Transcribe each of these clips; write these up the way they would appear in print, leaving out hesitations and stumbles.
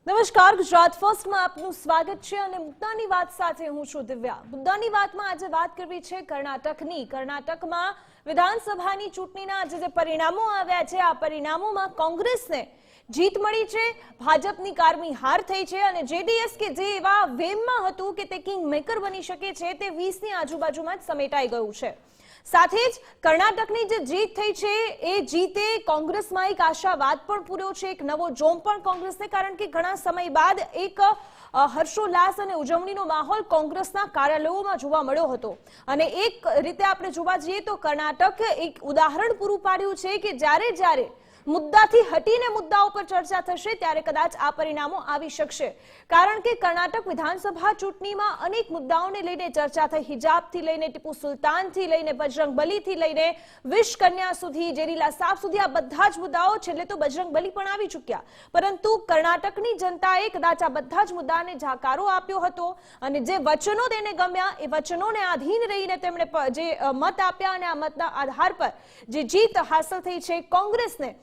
નમસ્કાર, ગુજરાત ફર્સ્ટમાં આપનું સ્વાગત છે અને મુદ્દાની વાત સાથે હું છું દિવ્યા। મુદ્દાની વાતમાં આજે વાત કરવી છે કર્ણાટકની। કર્ણાટકમાં વિધાનસભાની ચૂંટણીના આજે જે પરિણામો આવ્યા છે, આ પરિણામોમાં કોંગ્રેસને જીત મળી છે, ભાજપની કારમી હાર થઈ છે અને જેડીએસ કે જે એવા વેમમાં હતું કે તે કિંગ મેકર બની શકે છે, તે 20ની આજુબાજુમાં જ સમેટાઈ ગયું છે। સાથે જ કર્ણાટકની જે જીત થઈ છે એ જીતે કોંગ્રેસમાં એક આશાવાદ પણ પૂર્યો છે, એક નવો જોમ પણ કોંગ્રેસને, કારણ કે ઘણા સમય બાદ એક હર્ષોલ્લાસ અને ઉજવણીનો માહોલ કોંગ્રેસના કાર્યાલયોમાં જોવા મળ્યો હતો અને એક રીતે આપણે જોવા જઈએ તો કર્ણાટક એક ઉદાહરણ પૂરું પાડ્યું છે કે જ્યારે મુદ્દાથી હટીને મુદ્દાઓ પર ચર્ચા થશે ત્યારે કદાચ આ પરિણામો આવી શકશે, કારણ કે કર્ણાટક વિધાનસભા ચૂંટણીમાં અનેક મુદ્દાઓને લઈને ચર્ચા થઈ। હિજાબથી લઈને ટીપુ સુલતાનથી લઈને બજરંગબલીથી લઈને વિશ કન્યા સુધી, ઝેરીલા સાપ સુધી, આ બધા જ મુદ્દાઓ, છેલ્લે તો બજરંગબલી પણ આવી ચૂક્યા, પરંતુ કર્ણાટકની જનતાએ કદાચ આ બધા જ મુદ્દાને જાકારો આપ્યો હતો અને જે વચનો તેને ગમ્યા એ વચનોને આધીન રહીને તેમણે જે મત આપ્યા અને આ મતના આધાર પર જે જીત હાંસલ થઈ છે કોંગ્રેસને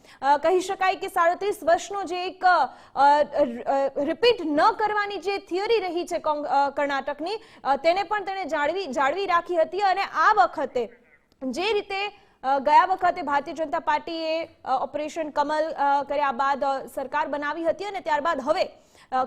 કહી શકાય કે 37 વર્ષનો જે એક રિપીટ ન કરવાની જે થિયરી રહી છે કર્ણાટકની, તેને પણ તેને જાળવી રાખી હતી અને આ વખતે જે રીતે ગયા વખતે ભારતીય જનતા પાર્ટીએ ઓપરેશન કમલ કર્યા બાદ સરકાર બનાવી હતી અને ત્યારબાદ હવે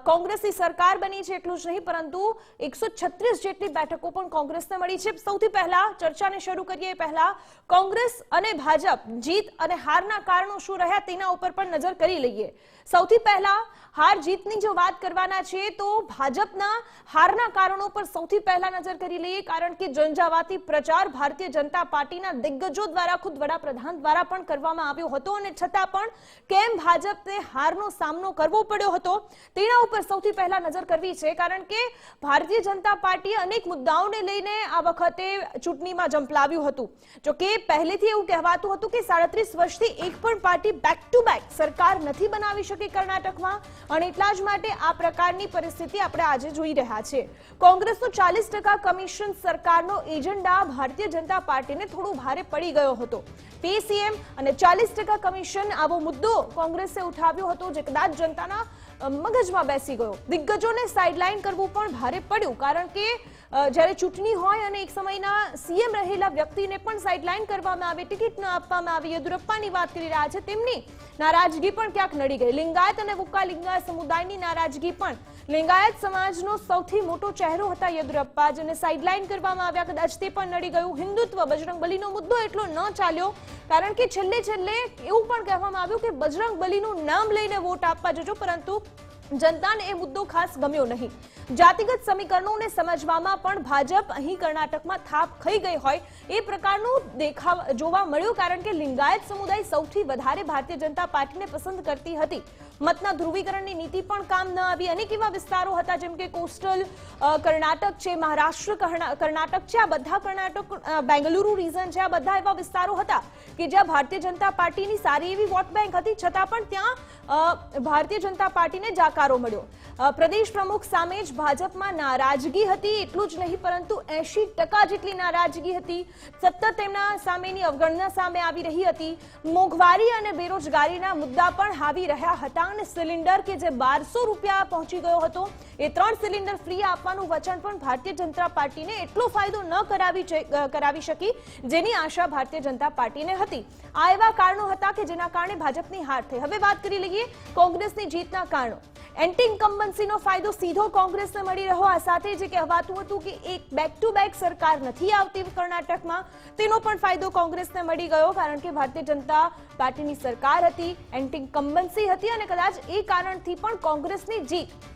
કોંગ્રેસની સરકાર બની છે, એટલું જ નહીં પરંતુ 136 જેટલી બેઠકો પણ કોંગ્રેસને મળી છે। સૌથી પહેલા ચર્ચાને શરૂ કરીએ પહેલા કોંગ્રેસ અને ભાજપ જીત અને હારના કારણો શું રહ્યા તેના ઉપર પણ નજર કરી લઈએ। સૌથી પહેલા હાર જીતની જો વાત કરવાના છે તો ભાજપના હારના કારણો પર સૌથી પહેલા નજર કરી લઈએ, કારણ કે ઝંઝાવાતી પ્રચાર ભારતીય જનતા પાર્ટીના દિગ્ગજો દ્વારા, ખુદ વડાપ્રધાન દ્વારા પણ કરવામાં આવ્યો હતો અને છતાં પણ કેમ ભાજપને હારનો સામનો કરવો પડ્યો હતો તેના ઉપર સૌથી પહેલા નજર કરવી છે, કારણ કે ભારતીય જનતા પાર્ટીએ અનેક મુદ્દાઓને લઈને આ વખતે ચૂંટણીમાં ઝંપલાવ્યું હતું। જો કે પહેલેથી એવું કહેવાતું હતું કે 37 વર્ષથી એક પણ પાર્ટી બેક ટુ બેક સરકાર નથી બનાવી શકી કર્ણાટકમાં અને એટલા જ માટે આ પ્રકારની પરિસ્થિતિ આપણે આજે જોઈ રહ્યા છે। કોંગ્રેસનો 40% કમિશન સરકારનો એજન્ડા ભારતીય જનતા પાર્ટીને થોડું ભારે પડી ગયો હતો। પીસીએમ અને 40% કમિશન આવો મુદ્દો કોંગ્રેસે ઉઠાવ્યો હતો જે કદાચ જનતાના મગજમાં બેસી ગયો। દિગ્ગજોને સાઇડલાઇન કરવું પણ ભારે પડ્યું, કારણ કે જ્યારે ચૂંટણી હોય અને એક સમયના સીએમ રહેલા વ્યક્તિને પણ સાઇડલાઇન કરવામાં આવે, ટિકિટ ન આપવામાં આવે, યેદુરપ્પાની વાત કરી રહ્યા છે, તેમની નારાજગી પણ ક્યાંક નડી ગઈ। લિંગાયત અને વુક્કા લિંગાયત સમુદાયની નારાજગી પણ, લિંગાયત સમાજનો સૌથી મોટો ચહેરો હતા યેદુરપ્પા, જેને સાઇડલાઇન કરવામાં આવ્યા, કદાચ તે પણ નડી ગયું। હિન્દુત્વ, બજરંગબલીનો મુદ્દો એટલો ન ચાલ્યો, કારણ કે છેલ્લે એવું પણ કહેવામાં આવ્યું કે બજરંગબલીનું નામ લઈને વોટ આપવા જજો, પરંતુ જનતાને એ મુદ્દો ખાસ ગમ્યો નહીં। જાતિગત સમીકરણોને સમજવામાં પણ ભાજપ અહીં કર્ણાટકમાં થાપ ખાઈ ગઈ હોય એ પ્રકારનું દેખાવ જોવા મળ્યું, કારણ કે લિંગાયત સમુદાય સૌથી વધારે ભારતીય જનતા પાર્ટીને પસંદ કરતી હતી। મતના ધ્રુવીકરણની નીતિ પણ કામ ન આવી। અનેક એવા વિસ્તારો હતા જેમ કે કોસ્ટલ કર્ણાટક છે, મહારાષ્ટ્ર કર્ણાટક છે, આ બધા કર્ણાટક, બેંગલુરુ રીજન છે, આ બધા એવા વિસ્તારો હતા કે જ્યાં ભારતીય જનતા પાર્ટીની સારી એવી વોટ બેંક હતી, છતાં પણ ત્યાં ભારતીય જનતા પાર્ટીને જાકારો મળ્યો। પ્રદેશ પ્રમુખ સામે જ ભાજપમાં નારાજગી હતી, એટલું જ નહીં પરંતુ 80% જેટલી નારાજગી હતી। સતત તેમના સામેની અવગણના સામે આવી રહી હતી। મોંઘવારી અને બેરોજગારીના મુદ્દા પણ હાવી રહ્યા હતા અને સિલિન્ડર કે જે 1200 રૂપિયા પહોંચી ગયો હતો, એ 3 સિલિન્ડર ફ્રી આપવાનું વચન પણ ભારતીય જનતા પાર્ટીને એટલો ફાયદો ન કરાવી શકી જેની આશા ભારતીય જનતા પાર્ટીને હતી। આ એવા કારણો હતા કે જેના કારણે ભાજપની હાર થઈ। હવે વાત કરી લઈએ કોંગ્રેસની જીતના કારણો। એન્ટી ઇન્કમ્બન્સીનો ફાયદો સીધો કોંગ્રેસને મળી રહ્યો, આ સાથે જે કહેવાતું હતું કે એક બેક ટુ બેક સરકાર નથી આવતી કર્ણાટકમાં, તેનો પણ ફાયદો કોંગ્રેસને મળી ગયો, કારણ કે ભારતીય જનતા પાર્ટીની સરકાર હતી, એન્ટી ઇન્કમ્બન્સી હતી અને કદાચ એ કારણથી પણ કોંગ્રેસની જીત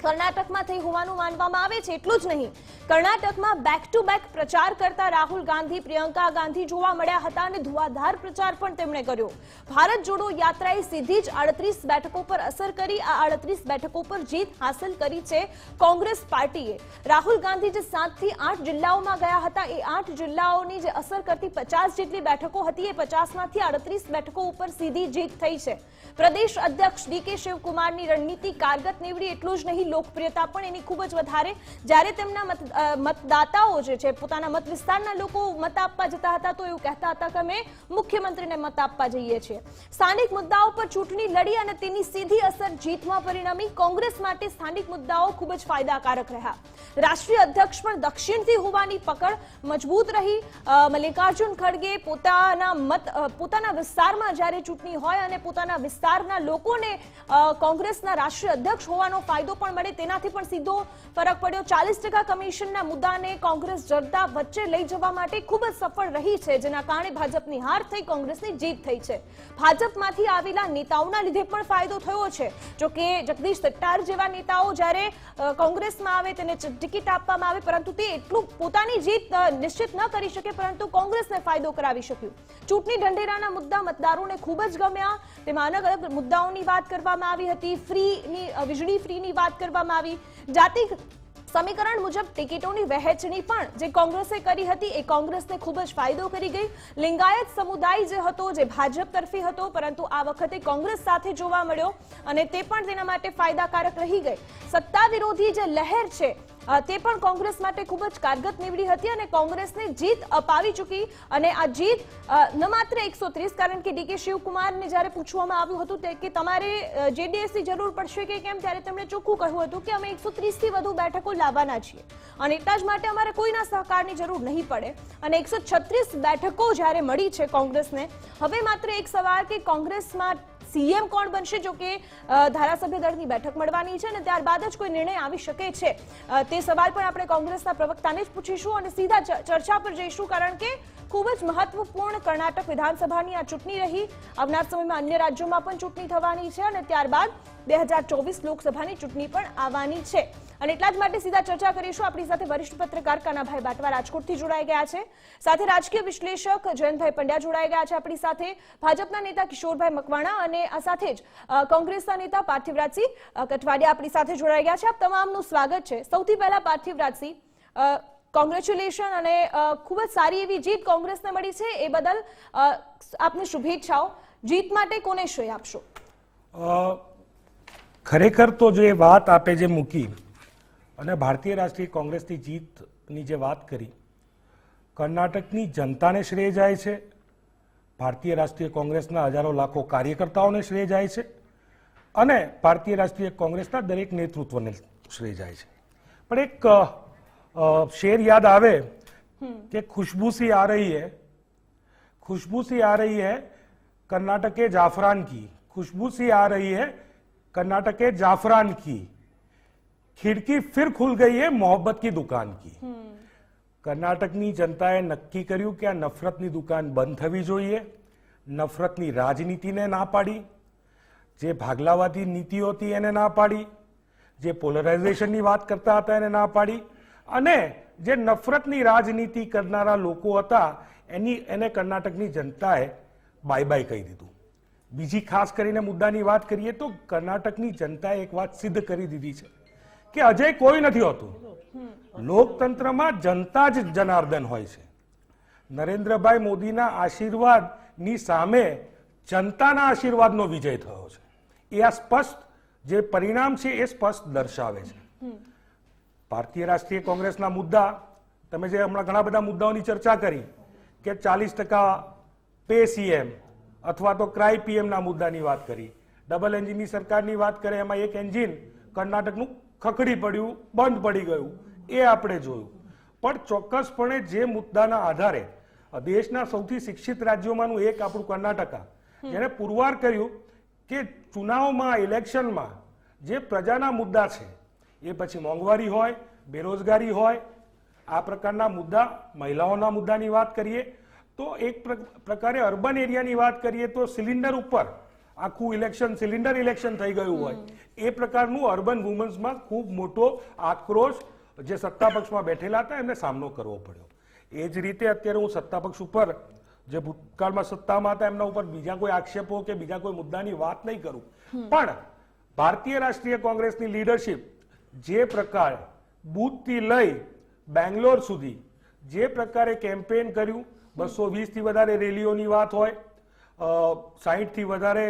કર્ણાટકમાં થઈ હોવાનું માનવામાં આવે છે। એટલું જ નહીં, કર્ણાટકમાં બેક ટુ બેક પ્રચાર કરતા રાહુલ ગાંધી, પ્રિયંકા ગાંધી જોવા મળ્યા હતા અને ધુઆધાર પ્રચાર પણ તેમણે કર્યો। ભારત જોડો યાત્રાએ સીધી જ 38 બેઠકો પર અસર કરી। આ 38 બેઠકો પર જીત હાંસલ કરી છે કોંગ્રેસ પાર્ટીએ। રાહુલ ગાંધી જે 7 થી 8 જિલ્લાઓમાં ગયા હતા, એ 8 જિલ્લાઓની જે અસર કરતી 50 જેટલી બેઠકો હતી, એ 50માંથી 38 બેઠકો ઉપર સીધી જીત થઈ છે। પ્રદેશ અધ્યક્ષ ડીકે શિવકુમારની રણનીતિ કારગત નીવડી, એટલું જ નહીં લોકપ્રિયતા પણ એની ખૂબ જ વધારે. જ્યારે તેમના મતદાતાઓ જે છે પોતાના મત વિસ્તારના લોકો મત આપવા જતા હતા તો એવું કહેતા હતા કે અમે મુખ્યમંત્રીને મત આપવા જઈએ છીએ. સ્થાનિક મુદ્દાઓ પર ચૂંટણી લડી અને તેની સીધી અસર જીતમાં પરિણમી. કોંગ્રેસ માટે સ્થાનિક મુદ્દાઓ ખૂબ જ ફાયદાકારક રહ્યા. રાષ્ટ્રીય અધ્યક્ષ પણ દક્ષિણથી હોવાની પકડ મજબૂત રહી. મલ્લિકાર્જુન ખડગે પોતાના વિસ્તારમાં જ્યારે ચૂંટણી હોય અને પોતાના વિસ્તારના લોકોને કોંગ્રેસના રાષ્ટ્રીય અધ્યક્ષ હોવાનો ફાયદો પણ મળે તેનાથી પણ સીધો ફરક પડ્યો. 40% કમિશનના મુદ્દાને કોંગ્રેસ જનતા વચ્ચે લઈ જવા માટે ખૂબ જ સફળ રહી છે, જેના કારણે ભાજપની હાર થઈ, કોંગ્રેસની જીત થઈ છે. ભાજપમાંથી આવેલા નેતાઓના લીધે પણ ફાયદો થયો છે. જો કે જગદીશ શેટ્ટાર જેવા નેતાઓ જ્યારે કોંગ્રેસમાં આવે તેને ટિકિટ આપવામાં આવે પરંતુ તે એટલું પોતાની જીત નિશ્ચિત ન કરી શકે પરંતુ કોંગ્રેસને ફાયદો કરાવી શક્યું. ચૂંટણી ઢંઢેરાના મુદ્દા મતદારોને ખૂબ જ ગમ્યા. તેમાં અલગ અલગ મુદ્દાઓની વાત કરવામાં આવી હતી. વીજળી ફ્રીની વાત કરવામાં આવી. જાતિ સમીકરણ મુજબ ટિકિટોની વહેંચણી પણ જે કોંગ્રેસે કરી હતી એ કોંગ્રેસને ખૂબ જ ફાયદો કરી ગઈ. લિંગાયત સમુદાય જે હતો જે ભાજપ તરફી હતો પરંતુ આ વખતે કોંગ્રેસ સાથે જોવા મળ્યો અને તે પણ તેના માટે ફાયદાકારક રહી ગઈ. સત્તા વિરોધી જે લહેર છે તે પણ કોંગ્રેસ માટે ખૂબ જ કારગત નીવડી હતી અને કોંગ્રેસને જીત અપાવી ચૂકી. અને આ જીત ન માત્ર 130, કારણ કે ડીકે શિવકુમારને જ્યારે પૂછવામાં આવ્યું હતું કે તમારે જેડીએસની જરૂર પડશે કે કેમ, ત્યારે તેમણે ચોખ્ખું કહ્યું હતું કે અમે 130થી વધુ બેઠકો લાવવાના છીએ અને એટલા જ માટે અમારે કોઈના સહકારની જરૂર નહીં પડે. અને 136 બેઠકો જ્યારે મળી છે કોંગ્રેસને, હવે માત્ર એક સવાલ કે કોંગ્રેસમાં સીએમ કોણ બનશે. જો કે ધારાસભ્ય દળની બેઠક મળવાની છે અને ત્યારબાદ જ કોઈ નિર્ણય આવી શકે છે. તે સવાલ પણ આપણે કોંગ્રેસના પ્રવક્તાને જ પૂછીશું અને સીધા ચર્ચા પર જઈશું, કારણ કે ખૂબ જ મહત્વપૂર્ણ કર્ણાટક વિધાનસભાની આ ચૂંટણી રહી. આવનાર સમયમાં અન્ય રાજ્યોમાં પણ ચૂંટણી થવાની છે અને ત્યારબાદ 2024 લોકસભાની ચૂંટણી પણ આવવાની છે. અને એટલા જ માટે સીધા ચર્ચા કરીશું. આપણી સાથે વરિષ્ઠ પત્રકાર કાનાભાઈ બાટવા રાજકોટથી જોડાઈ ગયા છે. સાથે રાજકીય વિશ્લેષક જયંતભાઈ પંડ્યા જોડાઈ ગયા છે આપણી સાથે. ભાજપના નેતા કિશોરભાઈ મકવાણા અને આ સાથે જ કોંગ્રેસના નેતા પાર્થિવરાજસિંહ કઠવાડિયા આપણી સાથે જોડાઈ ગયા છે. આપ તમામનું સ્વાગત છે. સૌથી પહેલા પાર્થિવરાજસિંહ, કોંગ્રેચ્યુલેશન અને ખૂબ જ સારી એવી જીત કોંગ્રેસને મળી છે એ બદલ આપને શુભેચ્છાઓ. જીત માટે કોને શ્રેય આપશો? ખરેખર તો જે વાત આપે જે મૂકી અને ભારતીય રાષ્ટ્રીય કોંગ્રેસની જીતની જે વાત કરી, કર્ણાટકની જનતાને શ્રેય જાય છે, ભારતીય રાષ્ટ્રીય કોંગ્રેસના હજારો લાખો કાર્યકર્તાઓને શ્રેય જાય છે અને ભારતીય રાષ્ટ્રીય કોંગ્રેસના દરેક નેતૃત્વને શ્રેય જાય છે. પણ એક શેર યાદ આવે કે खुशबू सी आ रही है, खुशबू सी आ रही है कर्नाटक के जाफरान की, खुशबू सी आ रही है कर्नाटक के जाफरान की, खिड़की फिर खुल गई है मोहब्बत की दुकान की. કર્ણાટકની જનતાએ નક્કી કર્યું કે આ નફરતની દુકાન બંધ થવી જોઈએ. નફરતની રાજનીતિને ના પાડી, જે ભાગલાવાદી નીતિઓ હતી એને ના પાડી, જે પોલરાઇઝેશનની વાત કરતા હતા એને ના પાડી અને જે નફરતની રાજનીતિ કરનારા લોકો હતા એને કર્ણાટકની જનતાએ બાય બાય કહી દીધું. બીજી ખાસ કરીને મુદ્દાની વાત કરીએ તો કર્ણાટકની જનતાએ એક વાત સિદ્ધ કરી દીધી છે કે અજય કોઈ નથી હોતું. લોકતંત્રમાં જનતા જ જનાર્દન હોય છે. નરેન્દ્રભાઈ મોદીના આશીર્વાદની સામે જનતાના આશીર્વાદનો વિજય થયો છે. એ આ સ્પષ્ટ જે પરિણામ છે એ સ્પષ્ટ દર્શાવે છે. ભારતીય રાષ્ટ્રીય કોંગ્રેસના મુદ્દા, તમે જે હમણાં ઘણા બધા મુદ્દાઓની ચર્ચા કરી કે 40% પે સીએમ અથવા તો ક્રાય પીએમના મુદ્દાની વાત કરી, ડબલ એન્જિનની સરકારની વાત કરે, એમાં એક એન્જિન કર્ણાટકનું ખખડી પડ્યું, બંધ પડી ગયું, એ આપણે જોયું. પણ ચોક્કસપણે જે મુદ્દાના આધારે દેશના સૌથી શિક્ષિત રાજ્યોમાંનું એક આપણું કર્ણાટક, જેને પુરવાર કર્યું કે ચુનાવમાં, ઇલેક્શનમાં જે પ્રજાના મુદ્દા છે, એ પછી મોંઘવારી હોય, બેરોજગારી હોય, આ પ્રકારના મુદ્દા, મહિલાઓના મુદ્દાની વાત કરીએ તો એક પ્રકારે અર્બન એરિયાની વાત કરીએ તો સિલિન્ડર ઉપર આખું ઇલેક્શન, સિલિન્ડર ઇલેક્શન થઈ ગયું હોય, એ પ્રકારનું અર્બન વુમન્સમાં ખૂબ મોટો આક્રોશ જે સત્તા પક્ષમાં બેઠેલા હતા એમને સામનો કરવો પડ્યો. એ જ રીતે અત્યારે હું સત્તા પક્ષ ઉપર જે ભૂતકાળમાં સત્તામાં હતા એમના ઉપર બીજા કોઈ આક્ષેપો કે બીજા કોઈ મુદ્દાની વાત નહીં કરું, પણ ભારતીય રાષ્ટ્રીય કોંગ્રેસની લીડરશિપ જે પ્રકાર બુથથી લઈ બેંગ્લોર સુધી જે પ્રકારે કેમ્પેન કર્યું, 220થી વધારે રેલીઓની વાત હોય, 60થી વધારે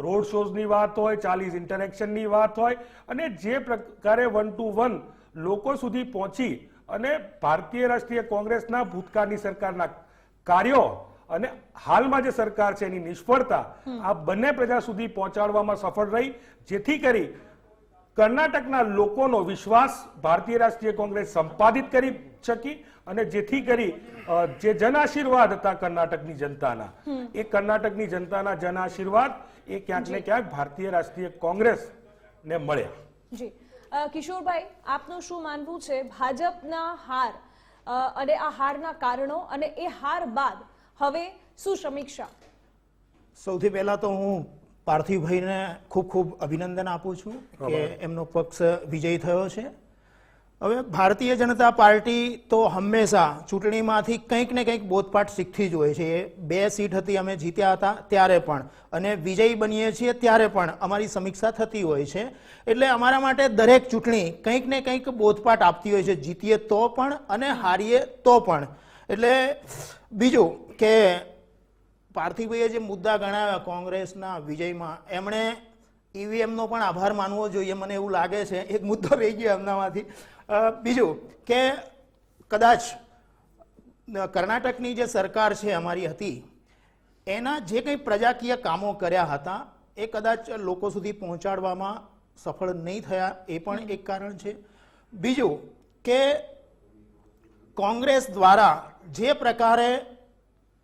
રોડ શોઝની વાત હોય, 40 ઇન્ટરેક્શનની વાત હોય, અને જે પ્રકારે 1 to 1 લોકો સુધી પહોંચી અને ભારતીય રાષ્ટ્રીય કોંગ્રેસના ભૂતકાળની સરકારના કાર્યો અને હાલમાં જે સરકાર છે એની નિષ્ફળતા આ બંને પ્રજા સુધી પહોંચાડવામાં સફળ રહી, જેથી કરી કર્ણાટકના લોકોનો વિશ્વાસ ભારતીય રાષ્ટ્રીય કોંગ્રેસ સંપાદિત કરી શકી અને જેથી કરી જે જન આશીર્વાદ હતા કર્ણાટકની જનતાના, એ કર્ણાટકની જનતાના જન આશીર્વાદ એ ક્યાંક ને ક્યાંક ભારતીય રાષ્ટ્રીય કોંગ્રેસને મળ્યા. જી કિશોરભાઈ, આપનું શું માનવું છે ભાજપના હાર અને આ હારના કારણો અને એ હાર બાદ હવે શું સમીક્ષા? સૌથી પહેલા તો હું પાર્થિવભાઈને ખૂબ ખૂબ અભિનંદન આપું છું કે એમનો પક્ષ વિજયી થયો છે. હવે ભારતીય જનતા પાર્ટી તો હંમેશા ચૂંટણીમાંથી કંઈક ને કંઈક બોધપાઠ શીખતી જ હોય છે. 2 સીટ હતી અમે જીત્યા હતા ત્યારે પણ, અને વિજયી બનીએ છીએ ત્યારે પણ અમારી સમીક્ષા થતી હોય છે. એટલે અમારા માટે દરેક ચૂંટણી કંઈક ને કંઈક બોધપાઠ આપતી હોય છે, જીતીએ તો પણ અને હારીએ તો પણ. એટલે બીજું કે પાર્થિવભાઈએ જે મુદ્દા ગણાવ્યા કોંગ્રેસના વિજયમાં, એમણે ઈવીએમનો પણ આભાર માનવો જોઈએ, મને એવું લાગે છે. એક મુદ્દો રહી ગયો એમનામાંથી. બીજું કે કદાચ કર્ણાટકની જે સરકાર છે અમારી હતી, એના જે કંઈ પ્રજાકીય કામો કર્યા હતા એ કદાચ લોકો સુધી પહોંચાડવામાં સફળ નહીં થયા, એ પણ એક કારણ છે. બીજું કે કોંગ્રેસ દ્વારા જે પ્રકારે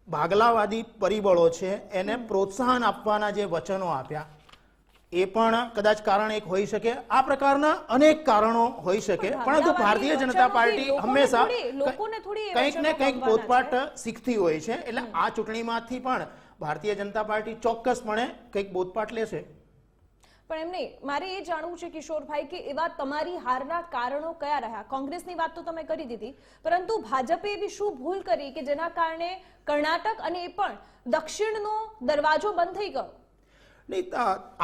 ભાગલાવાદી પરિબળો છે એને પ્રોત્સાહન આપવાના જે વચનો આપ્યા, એ પણ કદાચ કારણ એક હોઈ શકે. આ પ્રકારના અનેક કારણો હોઈ શકે, પરંતુ ભારતીય જનતા પાર્ટી હંમેશા કંઈક ને કંઈક બોધપાઠ શીખતી હોય છે. એટલે આ ચૂંટણીમાંથી પણ ભારતીય જનતા પાર્ટી ચોક્કસપણે કંઈક બોધપાઠ લેશે. પણ એમ નહીં, મારે એ જાણવું છે કિશોરભાઈ કે એવા તમારી હારના કારણો કયા રહ્યા? કોંગ્રેસની વાત તો તમે કરી દીધી, પરંતુ ભાજપે એવી શું ભૂલ કરી કે જેના કારણે કર્ણાટક અને એ પણ દક્ષિણનો દરવાજો બંધ થઈ ગયો? નહીં,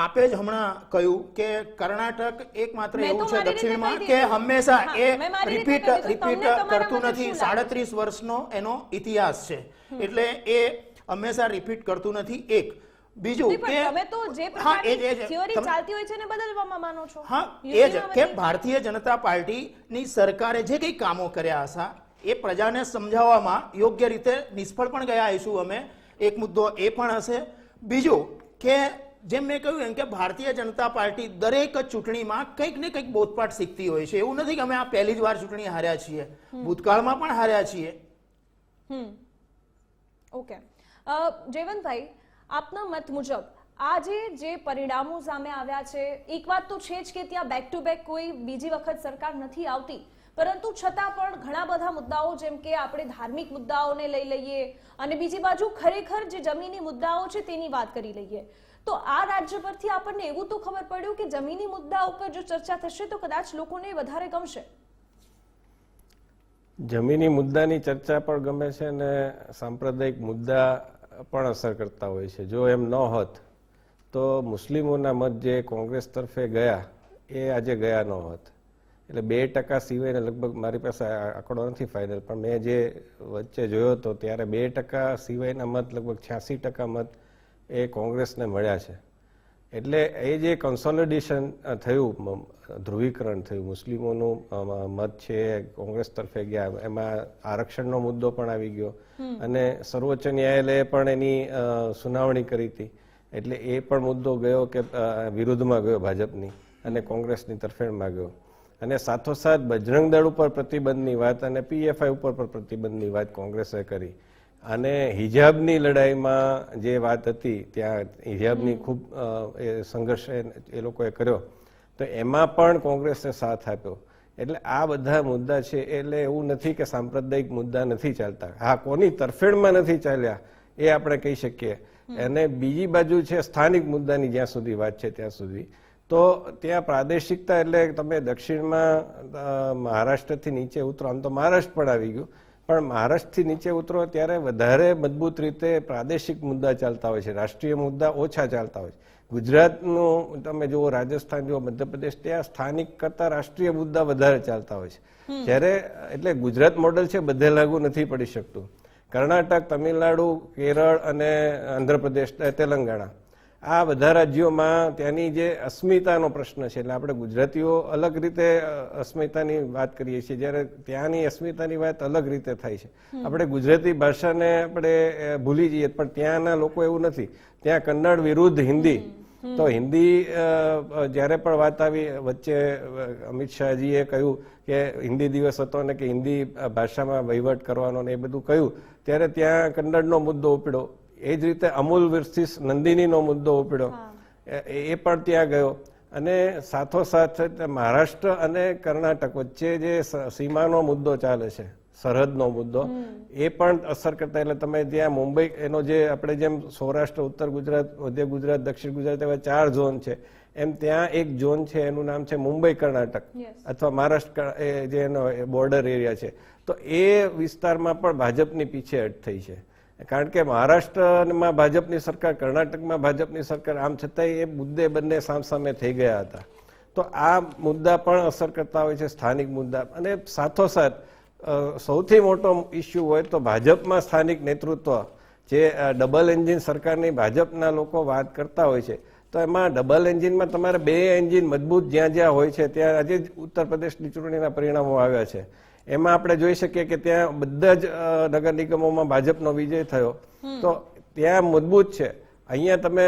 આપે જ હમણાં કહ્યું કે કર્ણાટક એકમાત્ર એવું છે દક્ષિણમાં કે હંમેશા એ રિપીટ કરતું નથી. 37 વર્ષનો એનો ઇતિહાસ છે, એટલે એ હંમેશા રિપીટ કરતું નથી. એક બીજું કે તમે તો જે પ્રકારની થિયરી ચાલતી હોય છે ને બદલવામાં માનો છો. હા, એ જ કે ભારતીય જનતા પાર્ટીની સરકારે જે કંઈ કામો કર્યા હતા એ પ્રજાને સમજાવવામાં યોગ્ય રીતે નિષ્ફળ પણ ગયા હશું અમે. એક મુદ્દો એ પણ હશે. બીજું કે જેમ મેં કહ્યું એમ કે ભારતીય જનતા પાર્ટી દરેક ચૂંટણીમાં કંઈક ને કંઈક બોધપાઠ શીખતી હોય છે. એવું નથી કે અમે આ પહેલી જ વાર ચૂંટણી હાર્યા છીએ, ભૂતકાળમાં પણ હાર્યા છીએ. ઓકે, જયવંતભાઈ, આપના મત મુજબ આજે જે પરિણામો સામે આવ્યા છે, એક વાત તો છે જ કે ત્યાં બેક ટુ બેક કોઈ બીજી વખત સરકાર નથી આવતી, પરંતુ છતાં પણ ઘણા બધા મુદ્દાઓ, જેમ કે આપણે ધાર્મિક મુદ્દાઓને લઈ લઈએ અને બીજી બાજુ ખરેખર જે જમીની મુદ્દાઓ છે તેની વાત કરી લઈએ, તો આ રાજ્ય પરથી આપણને એવું તો ખબર પડ્યું કે જમીની મુદ્દા ઉપર જો ચર્ચા થશે તો કદાચ લોકોને વધારે ગમશે. જમીની મુદ્દાની ચર્ચા પણ ગમે છે અને સાંપ્રદાયિક મુદ્દા પણ અસર કરતા હોય છે. જો એમ ન હોત તો મુસ્લિમોના મત જે કોંગ્રેસ તરફે ગયા એ આજે ગયા ન હોત. એટલે 2% સિવાયને લગભગ, મારી પાસે આંકડો નથી ફાઇનલ, પણ મેં જે વચ્ચે જોયો હતો ત્યારે 2% સિવાયના મત લગભગ 86% મત એ કોંગ્રેસને મળ્યા છે. એટલે એ જે કન્સોલિડેશન થયું, ધ્રુવીકરણ થયું, મુસ્લિમોનું મત છે કોંગ્રેસ તરફે ગયા, એમાં આરક્ષણનો મુદ્દો પણ આવી ગયો અને સર્વોચ્ચ ન્યાયાલયે પણ એની સુનાવણી કરી હતી. એટલે એ પણ મુદ્દો ગયો કે વિરુદ્ધમાં ગયો ભાજપની અને કોંગ્રેસની તરફેણમાં ગયો. અને સાથોસાથ બજરંગ દળ ઉપર પ્રતિબંધની વાત અને PFI ઉપર પણ પ્રતિબંધની વાત કોંગ્રેસે કરી. અને હિજાબની લડાઈમાં જે વાત હતી ત્યાં હિજાબની ખૂબ સંઘર્ષ એ લોકોએ કર્યો, તો એમાં પણ કોંગ્રેસે સાથ આપ્યો. એટલે આ બધા મુદ્દા છે. એટલે એવું નથી કે સાંપ્રદાયિક મુદ્દા નથી ચાલતા. હા, કોની તરફેણમાં નથી ચાલ્યા એ આપણે કહી શકીએ. અને બીજી બાજુ છે સ્થાનિક મુદ્દાની, જ્યાં સુધી વાત છે ત્યાં સુધી, તો ત્યાં પ્રાદેશિકતા, એટલે તમે દક્ષિણમાં મહારાષ્ટ્રથી નીચે ઉતરો, આમ તો મહારાષ્ટ્ર પણ આવી ગયું, પણ મહારાષ્ટ્રથી નીચે ઉતરો ત્યારે વધારે મજબૂત રીતે પ્રાદેશિક મુદ્દા ચાલતા હોય છે, રાષ્ટ્રીય મુદ્દા ઓછા ચાલતા હોય છે. ગુજરાતનું તમે જુઓ, રાજસ્થાન જુઓ, મધ્યપ્રદેશ, ત્યાં સ્થાનિક કરતા રાષ્ટ્રીય મુદ્દા વધારે ચાલતા હોય છે. જ્યારે એટલે ગુજરાત મોડેલ છે બધે લાગુ નથી પડી શકતું. કર્ણાટક, તમિલનાડુ, કેરળ અને આંધ્રપ્રદેશ, તેલંગાણા, આ બધા રાજ્યોમાં ત્યાંની જે અસ્મિતાનો પ્રશ્ન છે, એટલે આપણે ગુજરાતીઓ અલગ રીતે અસ્મિતાની વાત કરીએ છીએ, જ્યારે ત્યાંની અસ્મિતાની વાત અલગ રીતે થાય છે. આપણે ગુજરાતી ભાષાને આપણે ભૂલી જઈએ, પણ ત્યાંના લોકો એવું નથી. ત્યાં કન્નડ વિરુદ્ધ હિન્દી, તો હિન્દી જ્યારે પણ વાત આવી વચ્ચે અમિત શાહજીએ કહ્યું કે હિન્દી દિવસ હતો ને કે હિન્દી ભાષામાં વહીવટ કરવાનો ને એ બધું કહ્યું, ત્યારે ત્યાં કન્નડનો મુદ્દો ઉપડ્યો. એ જ રીતે અમૂલ વર્સિસ નંદિનીનો મુદ્દો ઉપડ્યો, એ પણ ત્યાં ગયો. અને સાથોસાથ મહારાષ્ટ્ર અને કર્ણાટક વચ્ચે જે સીમાનો મુદ્દો ચાલે છે, સરહદનો મુદ્દો, એ પણ અસર કરતા. એટલે તમે ત્યાં મુંબઈ, એનો જે આપણે જેમ સૌરાષ્ટ્ર, ઉત્તર ગુજરાત, મધ્ય ગુજરાત, દક્ષિણ ગુજરાત એવા 4 ઝોન છે, એમ ત્યાં એક ઝોન છે, એનું નામ છે મુંબઈ કર્ણાટક અથવા મહારાષ્ટ્ર, જે એનો બોર્ડર એરિયા છે. તો એ વિસ્તારમાં પણ ભાજપની પીછેહટ થઈ છે, કારણ કે મહારાષ્ટ્રમાં ભાજપની સરકાર, કર્ણાટકમાં ભાજપની સરકાર, આમ છતાંય એ મુદ્દે બંને સામસામે થઈ ગયા હતા. તો આ મુદ્દા પણ અસર કરતા હોય છે, સ્થાનિક મુદ્દા. અને સાથોસાથ સૌથી મોટો ઇસ્યુ હોય તો ભાજપમાં સ્થાનિક નેતૃત્વ, જે ડબલ એન્જિન સરકારની ભાજપના લોકો વાત કરતા હોય છે, તો એમાં ડબલ એન્જિનમાં તમારે 2 એન્જિન મજબૂત જ્યાં જ્યાં હોય છે, ત્યાં આજે જ ઉત્તર પ્રદેશની ચૂંટણીના પરિણામો આવ્યા છે, એમાં આપણે જોઈ શકીએ કે ત્યાં બધા જ નગર નિગમોમાં ભાજપનો વિજય થયો, તો ત્યાં મજબૂત છે. અહીંયા તમે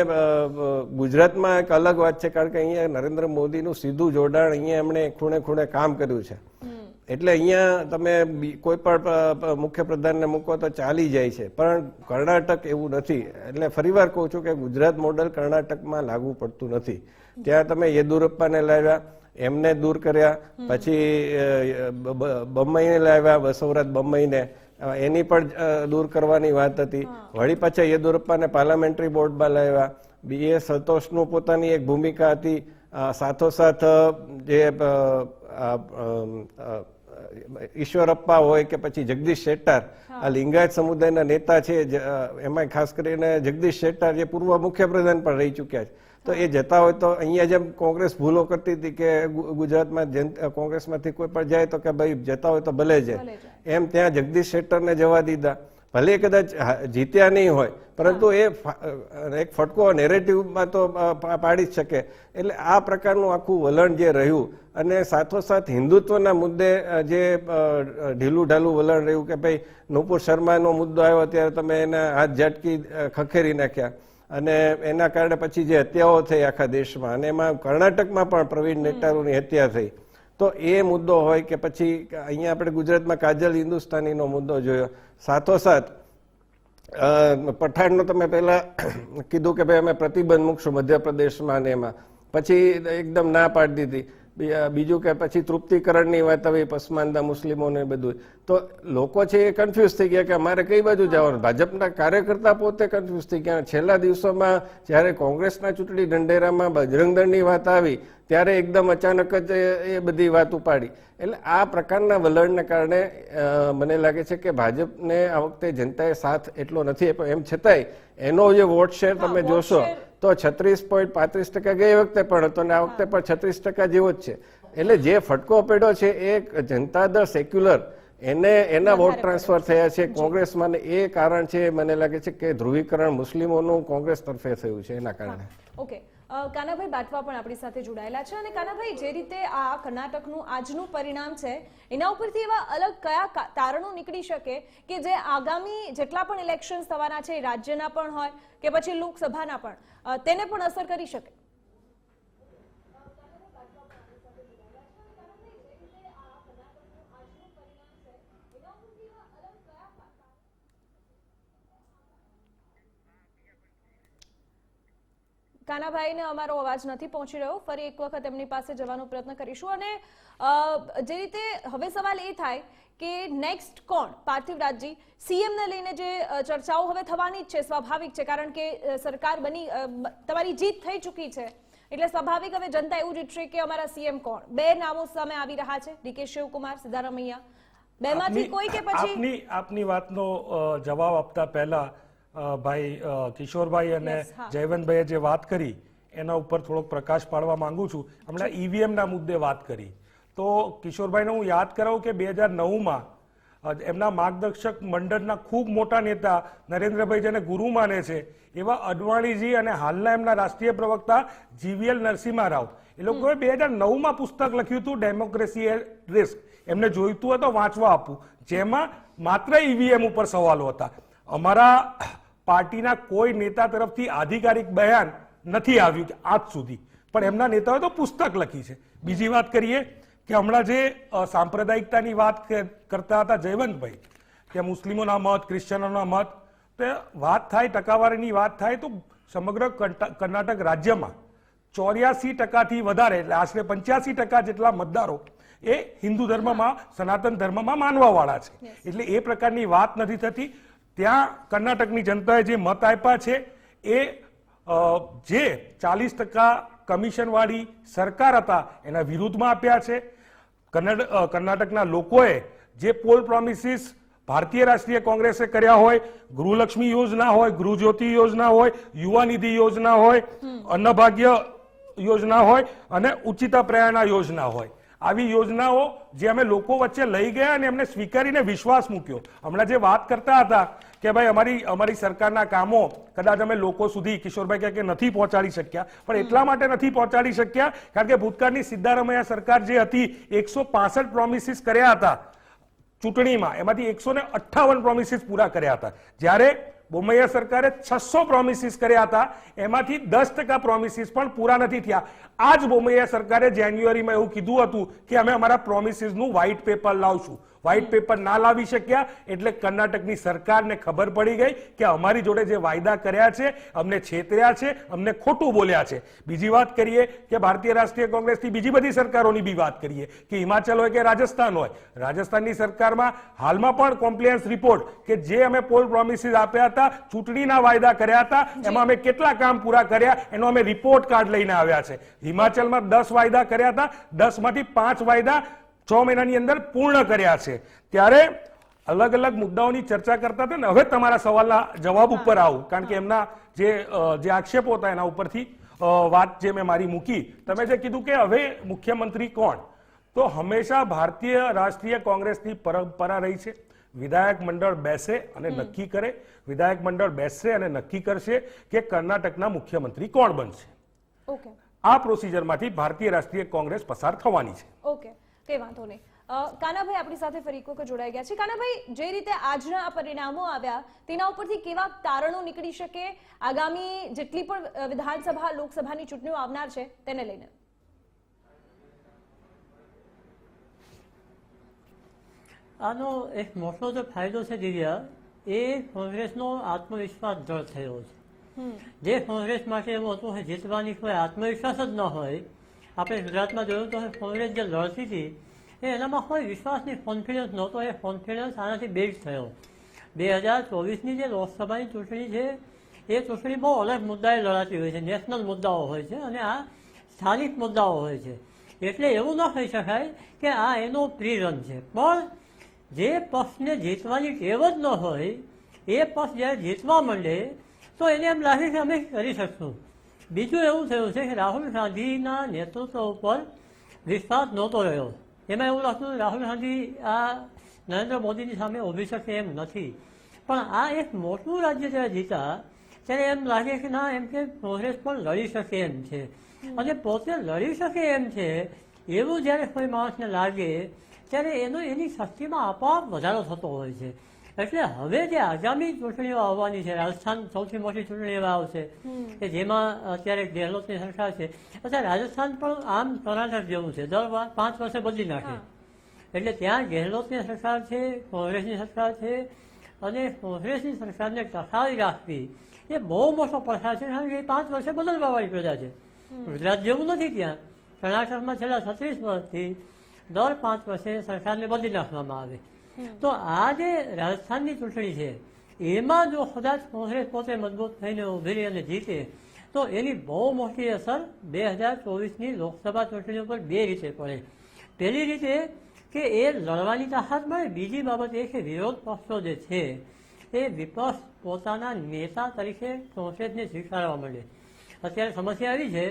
ગુજરાતમાં એક અલગ વાત છે, કારણ કે અહીંયા નરેન્દ્ર મોદીનું સીધું જોડાણ અહીંયા એમણે ખૂણે ખૂણે કામ કર્યું છે. એટલે અહીંયા તમે કોઈ પણ મુખ્યપ્રધાનને મૂકો તો ચાલી જાય છે, પણ કર્ણાટક એવું નથી. એટલે ફરીવાર કહું છું કે ગુજરાત મોડલ કર્ણાટકમાં લાગુ પડતું નથી. ત્યાં તમે યેદુરપ્પાને લાવ્યા, એમને દૂર કર્યા, પછી બમ્મઈને લાવ્યા, બસવરાજ બમ્મઈને, એની પણ દૂર કરવાની વાત હતી. વળી પાછા યેદુરપ્પાને પાર્લામેન્ટરી બોર્ડમાં લાવ્યા. BA સંતોષનું પોતાની એક ભૂમિકા હતી. સાથોસાથ જે ઈશ્વરપ્પા હોય કે પછી જગદીશ શેટ્ટાર, આ લિંગાયત સમુદાયના નેતા છે, એમાં ખાસ કરીને જગદીશ શેટ્ટાર જે પૂર્વ મુખ્યપ્રધાન પણ રહી ચૂક્યા છે, તો એ જતા હોય તો અહીંયા જેમ કોંગ્રેસ ભૂલો કરતી હતી કે ગુજરાતમાં કોંગ્રેસમાંથી કોઈ પણ જાય તો કે ભાઈ જતા હોય તો ભલે જાય, એમ ત્યાં જગદીશ શેટ્ટરને જવા દીધા. ભલે કદાચ જીત્યા નહીં હોય, પરંતુ એ એક ફટકો નેરેટિવમાં તો પાડી જ શકે. એટલે આ પ્રકારનું આખું વલણ જે રહ્યું, અને સાથોસાથ હિન્દુત્વના મુદ્દે જે ઢીલું ઢાલું વલણ રહ્યું કે ભાઈ નુપુર શર્માનો મુદ્દો આવ્યો ત્યારે તમે એના હાથ ઝાટકી ખખેરી નાખ્યા, અને એના કારણે પછી જે હત્યાઓ થઈ આખા દેશમાં, અને એમાં કર્ણાટકમાં પણ પ્રવીણ નેટારુની હત્યા થઈ. તો એ મુદ્દો હોય કે પછી અહીંયા આપણે ગુજરાતમાં કાજલ હિન્દુસ્તાનીનો મુદ્દો જોયો. સાથોસાથ પઠાણનો તમે પહેલા કીધું કે ભાઈ અમે પ્રતિબંધ મૂકશું મધ્યપ્રદેશમાં, ને એમાં પછી એકદમ ના પાડી દીધી. બીજું કે પછી તૃપ્તિકરણની વાત આવી, પસમાનદા મુસ્લિમોને બધું. તો લોકો છે એ કન્ફ્યુઝ થઈ ગયા કે અમારે કઈ બાજુ જવાનું. ભાજપના કાર્યકર્તા પોતે કન્ફ્યુઝ થઈ ગયા. છેલ્લા દિવસોમાં જ્યારે કોંગ્રેસના ચૂંટણી ઢંઢેરામાં બજરંગ દળની વાત આવી, ત્યારે એકદમ અચાનક જ એ બધી વાત ઉપાડી. એટલે આ પ્રકારના વલણને કારણે મને લાગે છે કે ભાજપને આ વખતે જનતાએ સાથ એટલો નથી આપ્યો. એમ છતાંય એનો જે વોટ શેર તમે જોશો તો 36.35% ગઈ વખતે પણ હતો, અને આ વખતે પણ 36% જેવો જ છે. એટલે જે ફટકો પડ્યો છે એ જનતા દળ સેક્યુલર, એના વોટ ટ્રાન્સફર થયા છે કોંગ્રેસમાં, એ કારણ છે મને લાગે છે કે ધ્રુવીકરણ મુસ્લિમોનું કોંગ્રેસ તરફે થયું છે એના કારણે. ઓકે, કાનાભાઈ બાટવા પણ આપણી સાથે જોડાયેલા છે. અને કાનાભાઈ, જે રીતે આ કર્ણાટકનું આજનું પરિણામ છે, એના ઉપરથી એવા અલગ કયા તારણો નીકળી શકે કે જે આગામી જેટલા પણ ઇલેક્શન્સ થવાના છે, રાજ્યના પણ હોય કે પછી લોકસભાના પણ, તેને પણ અસર કરી શકે? કાનાભાઈને અમારો અવાજ નથી પહોંચી રહ્યો. ફરી એક વખત એમની પાસે જવાનો પ્રયત્ન કરીશું. અને જે રીતે હવે સવાલ એ થાય કે નેક્સ્ટ કોણ? પાર્થિવરાજજી, CM ને લઈને જે ચર્ચાઓ હવે થવાની જ છે, સ્વાભાવિક છે, કારણ કે સરકાર બની, તમારી જીત થઈ ચૂકી છે, એટલે સ્વાભાવિક હવે જનતા એવું જ ઈચ્છે કે અમારા CM કોણ? 2 નામો સામે આવી રહ્યા છે, DK શિવકુમાર, સિદ્ધારમૈયા, બેમાંથી કોઈ કે પછી? આપની વાતનો જવાબ આપતા પહેલા ભાઈ કિશોરભાઈ અને જયવંતભાઈએ જે વાત કરી એના ઉપર થોડોક પ્રકાશ પાડવા માંગુ છું. હમણાં EVM ના મુદ્દે વાત કરી તો કિશોરભાઈને હું યાદ કરાવું કે 2009માં એમના માર્ગદર્શક મંડળના ખૂબ મોટા નેતા નરેન્દ્રભાઈ જેને ગુરુ માને છે એવા અડવાણીજી અને હાલના એમના રાષ્ટ્રીય પ્રવક્તા જીવીએલ નરસિંહા રાવ એ લોકોએ 2009માં પુસ્તક લખ્યું હતું ડેમોક્રેસી એટ રિસ્ક. એમને જોઈતું હોય તો વાંચવા આપવું, જેમાં માત્ર ઈવીએમ ઉપર સવાલો હતા. અમારા પાર્ટીના કોઈ નેતા તરફથી આધિકારિક બયાન નથી આવ્યું કે આજ સુધી, પણ એમના નેતાઓએ તો પુસ્તક લખી છે. બીજી વાત કરીએ કે હમણાં જે સાંપ્રદાયિકતાની વાત કરતા હતા જયવંતભાઈ, કે મુસ્લિમોના મત, ક્રિશ્ચનોના મત, તો વાત થાય ટકાવારીની વાત થાય તો સમગ્ર કર્ણાટક રાજ્યમાં 84%થી વધારે એટલે આશરે 85% જેટલા મતદારો એ હિન્દુ ધર્મમાં, સનાતન ધર્મમાં માનવાવાળા છે. એટલે એ પ્રકારની વાત નથી થતી. ત્યાં કર્ણાટકની જનતાએ જે મત આપ્યા છે એ જે 40% કમિશનવાળી સરકાર હતા એના વિરુદ્ધમાં આપ્યા છે. કર્ણાટકના લોકોએ જે પોલ પ્રોમિસીસ ભારતીય રાષ્ટ્રીય કોંગ્રેસે કર્યા હોય, ગૃહલક્ષ્મી યોજના હોય, ગૃહજ્યોતિ યોજના હોય, યુવા નિધિ યોજના હોય, અન્નભાગ્ય યોજના હોય અને ઉચિતા પ્રયાણા યોજના હોય, આવી યોજનાઓ જે અમે લોકો વચ્ચે લઈ ગયા અને એમને સ્વીકારીને વિશ્વાસ મૂક્યો. હમણાં જે વાત કરતા હતા કે ભાઈ અમારી સરકારના કામો કદાચ અમે લોકો સુધી, કિશોરભાઈ કહે કે નથી પહોંચાડી શક્યા, પણ એટલા માટે નથી પહોંચાડી શક્યા કારણ કે ભૂતકાળની સિદ્ધારામૈયા સરકાર જે હતી 165 પ્રોમિસીસ કર્યા હતા ચૂંટણીમાં, એમાંથી 158 પ્રોમિસીસ પૂરા કર્યા હતા. જ્યારે બોમૈયા સરકારે 600 પ્રોમિસીસ કર્યા હતા, એમાંથી 10% પ્રોમિસીસ પણ પૂરા નથી થયા. આ જ બોમૈયા સરકારે જાન્યુઆરીમાં એવું કીધું હતું કે અમે અમારા પ્રોમિસીસનું વ્હાઇટ પેપર લાવશું. વ્હાઇટ પેપર ના લાવી શક્યા એટલે કર્ણાટકની સરકારને ખબર પડી ગઈ કે અમારી જોડે જે વાયદા કર્યા છે અમને છેતર્યા છે, અમને ખોટું બોલ્યા છે. બીજી વાત કરીએ કે ભારતીય રાષ્ટ્રીય કોંગ્રેસથી બીજી બધી સરકારોની બી વાત કરીએ કે હિમાચલ હોય કે રાજસ્થાન હોય, રાજસ્થાનની સરકારમાં હાલમાં પણ કોમ્પ્લાયન્સ રિપોર્ટ કે જે અમે પોલ પ્રોમિસીસ આપ્યા હતા, ચૂંટણીના વાયદા કર્યા હતા, એમાં અમે કેટલા કામ પૂરા કર્યા એનો અમે રિપોર્ટ કાર્ડ લઈને આવ્યા છે. હિમાચલમાં 10 વાયદા કર્યા હતા, 10માંથી 5 વાયદા 6 મહિનાની અંદર પૂર્ણ કર્યા છે. ત્યારે અલગ અલગ મુદ્દાઓની ચર્ચા કરતા હતા ને હવે તમારા સવાલના જવાબ ઉપર આવું, કારણ કે એમના જે આક્ષેપો હતા એના ઉપરથી વાત જે મેં મારી મૂકી. તમે જે કીધું કે હવે મુખ્યમંત્રી કોણ, તો હંમેશા ભારતીય રાષ્ટ્રીય કોંગ્રેસની પરંપરા રહી છે વિધાયક મંડળ બેસે અને નક્કી કરે. વિધાયક મંડળ બેસશે અને નક્કી કરશે કે કર્ણાટકના મુખ્યમંત્રી કોણ બનશે. ઓકે, આ પ્રોસિજરમાંથી ભારતીય રાષ્ટ્રીય કોંગ્રેસ પસાર થવાની છે. ઓકે, કઈ વાંધો નહીં. કાનાભાઈ આપણી સાથે ફરી એક વખત જોડાઈ ગયા છે. કાનાભાઈ, જે રીતે આજના આ પરિણામો આવ્યા તેના ઉપરથી કેવા તારણો નીકળી શકે આગામી જેટલી પણ વિધાનસભા, લોકસભાની ચૂંટણીઓ આવનાર છે તેને લઈને? આનો એક મોટો જે ફાયદો છે દિવ્યા, એ કોંગ્રેસનો આત્મવિશ્વાસ દ્રઢ થયો છે. જે કોંગ્રેસ માટે એવું હતું કે જીતવાની કોઈ આત્મવિશ્વાસ જ ન હોય, આપણે ગુજરાતમાં જોયું તો કોંગ્રેસ જે લડતી હતી એનામાં કોઈ વિશ્વાસની કોન્ફિડન્સ નહોતો. એ કોન્ફિડન્સ આનાથી બિલ્ડ થયો. 2024ની જે લોકસભાની ચૂંટણી છે એ ચૂંટણી બહુ અલગ મુદ્દાએ લડાતી હોય છે, નેશનલ મુદ્દાઓ હોય છે અને આ સ્થાનિક મુદ્દાઓ હોય છે. એટલે એવું ન કહી શકાય કે આ એનો પ્રી રન છે. પણ જે પક્ષને જીતવાની ટેવ જ ન હોય એ પક્ષ જ્યારે જીતવા માંડે તો એને એમ લાગે કે અમે કરી શકશું. બીજું એવું થયું છે કે રાહુલ ગાંધીના નેતૃત્વ ઉપર વિશ્વાસ નહોતો રહ્યો. એમાં એવું લાગતું રાહુલ ગાંધી આ નરેન્દ્ર મોદીની સામે ઊભી શકે એમ નથી. પણ આ એક મોટું રાજ્ય જ્યારે જીતા ત્યારે એમ લાગે કે ના, એમ કે કોંગ્રેસ પણ લડી શકે એમ છે અને પોતે લડી શકે એમ છે એવું જ્યારે કોઈ માણસને લાગે ત્યારે એની શક્તિમાં આપોઆપ વધારો થતો હોય છે. એટલે હવે જે આગામી ચૂંટણીઓ આવવાની છે, રાજસ્થાન સૌથી મોટી ચૂંટણી એવા આવશે કે જેમાં અત્યારે ગેહલોતની સરકાર છે. અત્યારે રાજસ્થાન પણ આમ કર્ણાટક જેવું છે, દર 5 વર્ષે બદલી નાખે. એટલે ત્યાં ગેહલોતની સરકાર છે, કોંગ્રેસની સરકાર છે અને કોંગ્રેસની સરકારને ટકાવી રાખવી એ બહુ મોટો પડકાર છે, કારણ કે એ 5 વર્ષે બદલવાવાળી પ્રજા છે. ગુજરાત જેવું નથી. ત્યાં કર્ણાટકમાં છેલ્લા 36 વર્ષથી દર 5 વર્ષે સરકારને બદલી નાખવામાં આવે. તો આ જે રાજસ્થાનની ચૂંટણી છે એમાં જો કદાચ કોંગ્રેસ પોતે મજબૂત થઈને ઉભી રહી અને જીતે તો એની બહુ મોટી અસર 2024ની લોકસભા ચૂંટણી ઉપર 2 રીતે પડે. પહેલી રીતે કે એ લડવાની તાકાત મળે. બીજી બાબત એ કે વિરોધ પક્ષો જે છે એ વિપક્ષ પોતાના નેતા તરીકે કોંગ્રેસને સ્વીકારવા માંડે. અત્યારે સમસ્યા એવી છે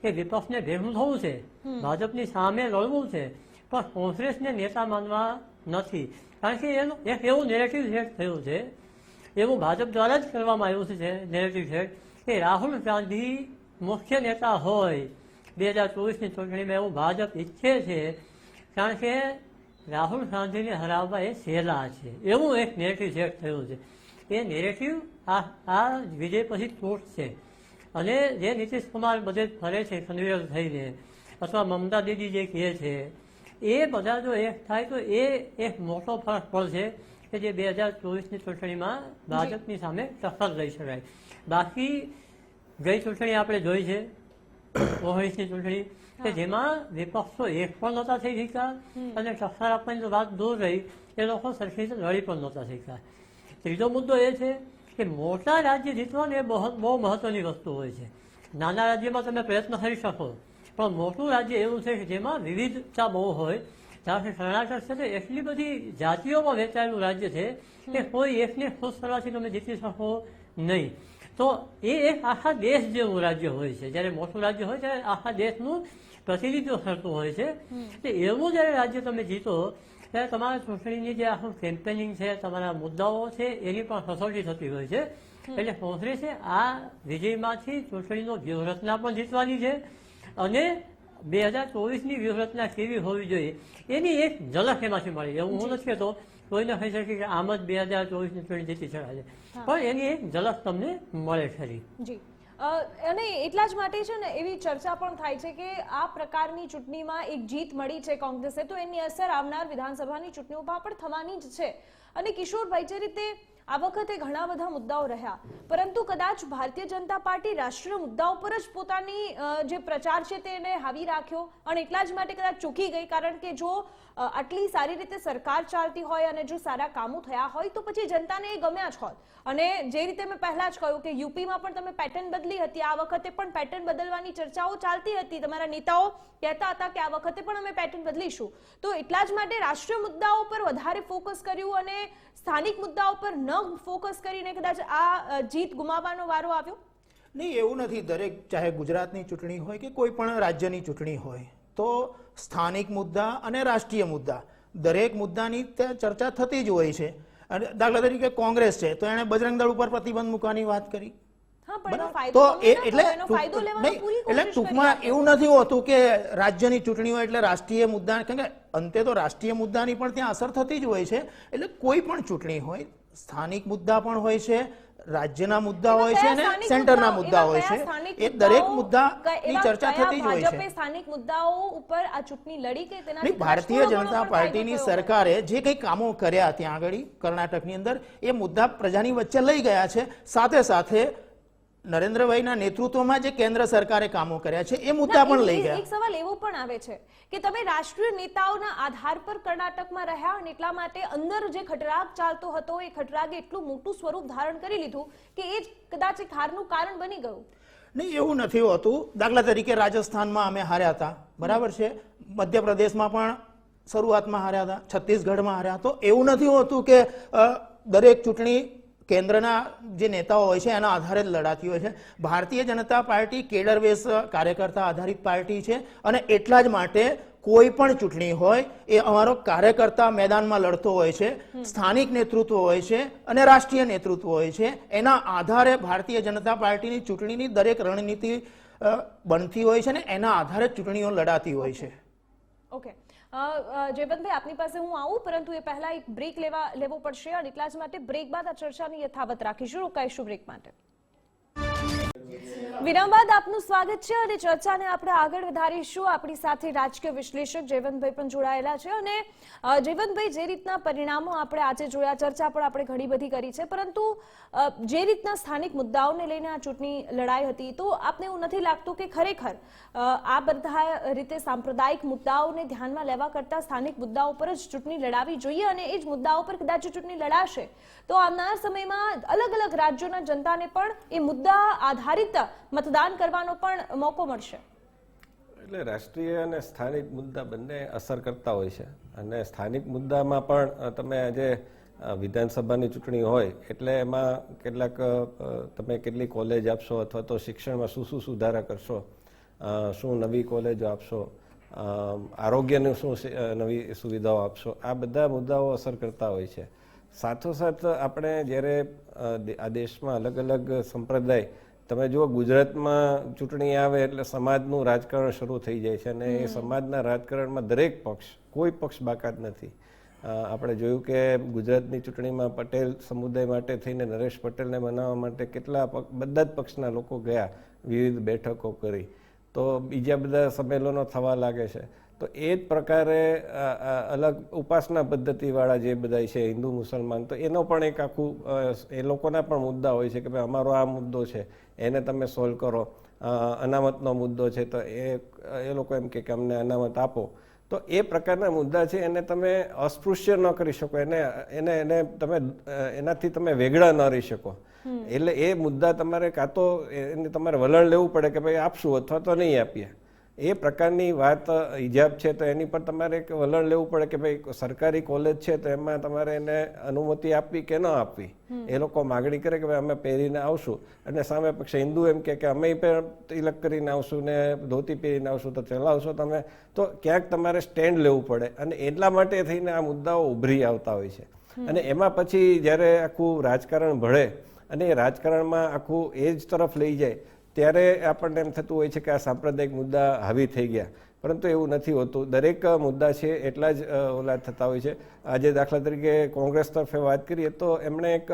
કે વિપક્ષને ભેગું થવું છે, ભાજપની સામે લડવું છે, પણ કોંગ્રેસને નેતા માનવા નથી. કારણ કે એનું એક એવું નેરેટિવ સેટ થયું છે, એવું ભાજપ દ્વારા જ કરવામાં આવ્યું છે નેરેટિવ સેટ, કે રાહુલ ગાંધી મુખ્ય નેતા હોય 2024ની ચૂંટણીમાં, એવું ભાજપ ઈચ્છે છે. કારણ કે રાહુલ ગાંધીને હરાવવા એ સહેલા છે, એવું એક નેરેટિવ સેટ થયું છે. એ નેરેટિવ આ વિજય પછી તૂટશે. અને જે નીતિશ કુમાર બધે ફરે છે કન્વીનર થઈને, અથવા મમતા દીદી જે કહે છે, એ બધા જો એક થાય તો એ એક મોટો ફરક પડશે કે જે 2024ની ચૂંટણીમાં ભાજપની સામે ટક્કર લઈ શકાય. બાકી ગઈ ચૂંટણી આપણે જોઈ છે, 19ની ચૂંટણી, કે જેમાં વિપક્ષો એક પણ નહોતા થઈ શક્યા, અને ટક્કર આપવાની તો વાત દૂર રહી, એ લોકો સરખી રીતે લડી પણ નહોતા શક્યા. ત્રીજો મુદ્દો એ છે કે મોટા રાજ્ય જીતવાનું એ બહુ મહત્વની વસ્તુ હોય છે. નાના રાજ્યમાં તમે પ્રયત્ન કરી શકો, પણ મોટું રાજ્ય એવું છે કે જેમાં વિવિધતા બહુ હોય. કારણ કે કર્ણાટક છે તે એટલી બધી જાતિઓમાં વહેંચાયેલું રાજ્ય છે કે કોઈ એકને ખુશ કરવાથી તમે જીતી શકો નહીં. તો એ એક આખા દેશ જેવું રાજ્ય હોય છે. જ્યારે મોટું રાજ્ય હોય ત્યારે આખા દેશનું પ્રતિનિધિત્વ કરતું હોય છે. એવું જ્યારે રાજ્ય તમે જીતો ત્યારે તમારા ચૂંટણીની જે આખું કેમ્પેનિંગ છે, તમારા મુદ્દાઓ છે, એની પણ કસોટી થતી હોય છે. એટલે કોંગ્રેસે આ વિજયમાંથી ચૂંટણીનો વ્યૂહરચના પણ જીતવાની છે, અને 2024ની વ્યૂહરચના કેવી હોવી જોઈએ એની એક ઝલક એમાંથી મળી. એવું હું નથી કહેતો કોઈને કહી શકે કે આમ જ 2024ની ચૂંટણી જીતી શકાય છે, પણ એની એક ઝલક તમને મળે ખરી. જી અને એટલા જ માટે છે ને એવી ચર્ચા પણ થાય છે કે આ પ્રકારની ચૂંટણીમાં એક જીત મળી છે કોંગ્રેસે, તો એની અસર આવનાર વિધાનસભાની ચૂંટણીઓમાં પણ થવાની જ છે. અને કિશોરભાઈ, જે રીતે આ વખતે ઘણા બધા મુદ્દાઓ રહ્યા, પરંતુ કદાચ ભારતીય જનતા પાર્ટી રાષ્ટ્રીય મુદ્દાઓ પર જ પોતાની જે પ્રચાર છે તેને હાવી રાખ્યો, અને એટલા જ માટે કદાચ ચૂકી ગઈ. કારણ કે જો આટલી સારી રીતે સરકાર ચાલતી હોય અને જો સારા કામો થયા હોય તો પછી જનતાને એ ગમ્યા જ હોત. અને જે રીતે મેં પહેલા જ કહ્યું કે યુપીમાં પણ તમે પેટર્ન બદલી હતી, આ વખતે પણ પેટર્ન બદલવાની ચર્ચાઓ ચાલતી હતી. તમારા નેતાઓ કહેતા હતા કે આ વખતે પણ અમે પેટર્ન બદલીશું. તો એટલા જ માટે રાષ્ટ્રીય મુદ્દાઓ પર વધારે ફોકસ કર્યું અને સ્થાનિક મુદ્દાઓ પર ન ફોકસ કરીને કદાચ આ જીત ગુમાવવાનો વારો આવ્યો. નહીં, એવું નથી. દરેક, ચાહે ગુજરાતની ચૂંટણી હોય કે કોઈ પણ રાજ્યની ચૂંટણી હોય, તો સ્થાનિક મુદ્દા અને રાષ્ટ્રીય મુદ્દા દરેક મુદ્દાની ચર્ચા થતી જ હોય છે. અને દાખલા તરીકે કોંગ્રેસ છે તો એણે બજરંગ દળ ઉપર પ્રતિબંધ મૂકવાની વાત કરી. તો એટલે ટૂંકમાં એવું નથી હોતું કે રાજ્યની ચૂંટણીઓ એટલે રાષ્ટ્રીય મુદ્દા, કારણ કે અંતે તો રાષ્ટ્રીય મુદ્દાની પણ ત્યાં અસર થતી જ હોય છે. એટલે કોઈ પણ ચૂંટણી હોય, સ્થાનિક મુદ્દા પણ હોય છે, રાજ્યના મુદ્દા હોય છે અને સેન્ટરના મુદ્દા હોય છે. એ દરેક મુદ્દાની ચર્ચા થતી જ હોય છે. સ્થાનિક મુદ્દાઓ ઉપર આ ચૂંટણી લડી કે તેના ભારતીય જનતા પાર્ટીની સરકારે જે કંઈ કામો કર્યા ત્યાં આગળ કર્ણાટકની અંદર, એ મુદ્દા પ્રજાની વચ્ચે લઈ ગયા છે. સાથે સાથે નરેન્દ્રભાઈના નેતૃત્વમાં જે કેન્દ્ર સરકારે કામો કર્યા છે એ મુદ્દા પણ લઈ ગયા. એક સવાલ એવો પણ આવે છે કે તમે રાષ્ટ્રીય નેતાઓના આધાર પર કર્ણાટકમાં રહ્યા અને એટલા માટે અંદર જે ખટરાગ ચાલતો હતો એ ખટરાગે એટલું મોટું સ્વરૂપ ધારણ કરી લીધું કે એ જ કદાચ એક હારનું કારણ બની ગયું. નહીં, એવું નથી હોતું. દાખલા તરીકે રાજસ્થાનમાં અમે હાર્યા હતા, બરાબર છે, મધ્યપ્રદેશમાં પણ શરૂઆતમાં હાર્યા હતા, છત્તીસગઢમાં હાર્યા. તો એવું નથી હોતું કે દરેક ચૂંટણી કેન્દ્રના જે નેતાઓ હોય છે એના આધારે જ લડાતી હોય છે. Bharatiya Janata party cadre base કાર્યકર્તા આધારિત પાર્ટી છે, અને એટલા જ માટે કોઈ પણ ચૂંટણી હોય એ અમારો કાર્યકર્તા મેદાનમાં લડતો હોય છે, સ્થાનિક નેતૃત્વ હોય છે અને રાષ્ટ્રીય નેતૃત્વ હોય છે. એના આધારે ભારતીય જનતા પાર્ટીની ચૂંટણીની દરેક રણનીતિ બનતી હોય છે અને એના આધારે ચૂંટણીઓ લડાતી હોય છે. ઓકે જયવંતભાઈ, આપની પાસે હું આવું, પરંતુ એ પહેલા એક બ્રેક લેવો પડશે અને એટલા જ માટે બ્રેક બાદ આ ચર્ચાને યથાવત રાખીશું. રોકાઈશું બ્રેક માટે. વિરામ બાદ આપનું સ્વાગત છે અને ચર્ચાને આપણે આગળ વધારીશું. આપણી સાથે રાજકીય વિશ્લેષક જયવંતભાઈ પણ જોડાયેલા છે. અને જયવંતભાઈ, જે રીતના પરિણામો આપણે આજે જોયા, ચર્ચા પણ આપણે ઘણી બધી કરી છે, પરંતુ જે રીતના સ્થાનિક મુદ્દાઓને લઈને આ ચૂંટણી લડાઈ હતી, તો આપને એવું નથી લાગતું કે ખરેખર આ બધા રીતે સાંપ્રદાયિક મુદ્દાઓને ધ્યાનમાં લેવા કરતા સ્થાનિક મુદ્દાઓ પર જ ચૂંટણી લડાવી જોઈએ, અને એ જ મુદ્દાઓ પર કદાચ ચૂંટણી લડાશે તો આવનાર સમયમાં અલગ અલગ રાજ્યોના જનતાને પણ એ મુદ્દા આધારિત મતદાન કરવાનો પણ મોકો મળશે? એટલે રાષ્ટ્રીય અને સ્થાનિક મુદ્દા બંને અસર કરતા હોય છે. અને સ્થાનિક મુદ્દામાં પણ તમે આજે વિધાનસભાની ચૂંટણી હોય એટલે એમાં કેટલાક તમે કેટલી કોલેજ આપશો, અથવા તો શિક્ષણમાં શું શું સુધારા કરશો, શું નવી કોલેજો આપશો, આરોગ્યની શું નવી સુવિધાઓ આપશો, આ બધા મુદ્દાઓ અસર કરતા હોય છે. સાથોસાથ આપણે જ્યારે આ દેશમાં અલગ અલગ સંપ્રદાય, તમે જુઓ ગુજરાતમાં ચૂંટણી આવે એટલે સમાજનું રાજકારણ શરૂ થઈ જાય છે અને એ સમાજના રાજકારણમાં દરેક પક્ષ, કોઈ પક્ષ બાકાત નથી. આપણે જોયું કે ગુજરાતની ચૂંટણીમાં પટેલ સમુદાય માટે થઈને નરેશ પટેલને બનાવવા માટે કેટલા બધા જ પક્ષના લોકો ગયા, વિવિધ બેઠકો કરી. તો બીજા બધા સંમેલનો થવા લાગે છે. તો એ જ પ્રકારે અલગ ઉપાસના પદ્ધતિવાળા જે બધા છે હિન્દુ મુસલમાન, તો એનો પણ એક આખું એ લોકોના પણ મુદ્દા હોય છે કે ભાઈ અમારો આ મુદ્દો છે એને તમે સોલ્વ કરો. અનામતનો મુદ્દો છે તો એ લોકો એમ કે અમને અનામત આપો. તો એ પ્રકારના મુદ્દા છે એને તમે અસ્પૃશ્ય ન કરી શકો, એને તમે એનાથી તમે વેગળા ન રહી શકો. એટલે એ મુદ્દા તમારે કાં તો એને તમારે વલણ લેવું પડે કે ભાઈ આપશું અથવા તો નહીં આપીએ. એ પ્રકારની વાત હિજાબ છે તો એની પર તમારે એક વલણ લેવું પડે કે ભાઈ સરકારી કોલેજ છે તો એમાં તમારે એને અનુમતિ આપવી કે ન આપવી. એ લોકો માગણી કરે કે ભાઈ અમે પહેરીને આવશું અને સામે પક્ષે હિન્દુ એમ કે અમે પણ તિલક કરીને આવશું ને ધોતી પહેરીને આવશું તો ચલાવશો તમે. તો ક્યાંક તમારે સ્ટેન્ડ લેવું પડે અને એટલા માટે થઈને આ મુદ્દાઓ ઉભરી આવતા હોય છે. અને એમાં પછી જ્યારે આખું રાજકારણ ભળે અને એ રાજકારણમાં આખું એ જ તરફ લઈ જાય ત્યારે આપણને એમ થતું હોય છે કે આ સાંપ્રદાયિક મુદ્દા હાવી થઈ ગયા, પરંતુ એવું નથી હોતું. દરેક મુદ્દા છે એટલા જ ઓલા થતા હોય છે. આજે દાખલા તરીકે કોંગ્રેસ તરફે વાત કરીએ તો એમણે એક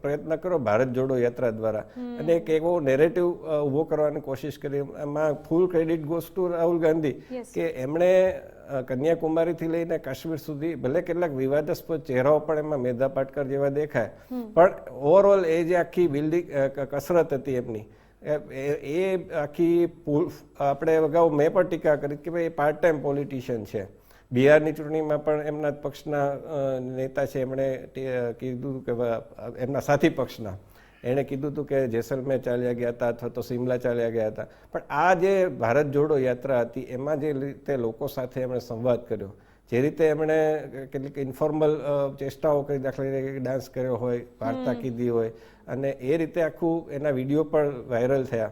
પ્રયત્ન કર્યો ભારત જોડો યાત્રા દ્વારા અને એક એવો નેરેટિવ ઊભો કરવાની કોશિશ કરી. એમાં full credit goes to Rahul Gandhi કે એમણે કન્યાકુમારીથી લઈને કાશ્મીર સુધી ભલે કેટલાક વિવાદાસ્પદ ચહેરાઓ પણ એમાં મેધા પાટકર જેવા દેખાય, પણ ઓવરઓલ એ જે આખી બિલ્ડિંગ કસરત હતી એમની, એ આખી આપણે અગાઉ મેં પણ ટીકા કરી કે ભાઈ પાર્ટ ટાઈમ પોલિટિશિયન છે. બિહારની ચૂંટણીમાં પણ એમના પક્ષના નેતા છે એમણે કીધું કે એમના સાથી પક્ષના એણે કીધું હતું કે જેસલમેર ચાલ્યા ગયા હતા અથવા તો સિમલા ચાલ્યા ગયા હતા. પણ આ જે ભારત જોડો યાત્રા હતી એમાં જે રીતે લોકો સાથે એમણે સંવાદ કર્યો, જે રીતે એમણે કેટલીક ઇન્ફોર્મલ ચેષ્ટાઓ કરી, દાખલા તરીકે ડાન્સ કર્યો હોય, વાર્તા કીધી હોય અને એ રીતે આખું એના વિડીયો પણ વાયરલ થયા.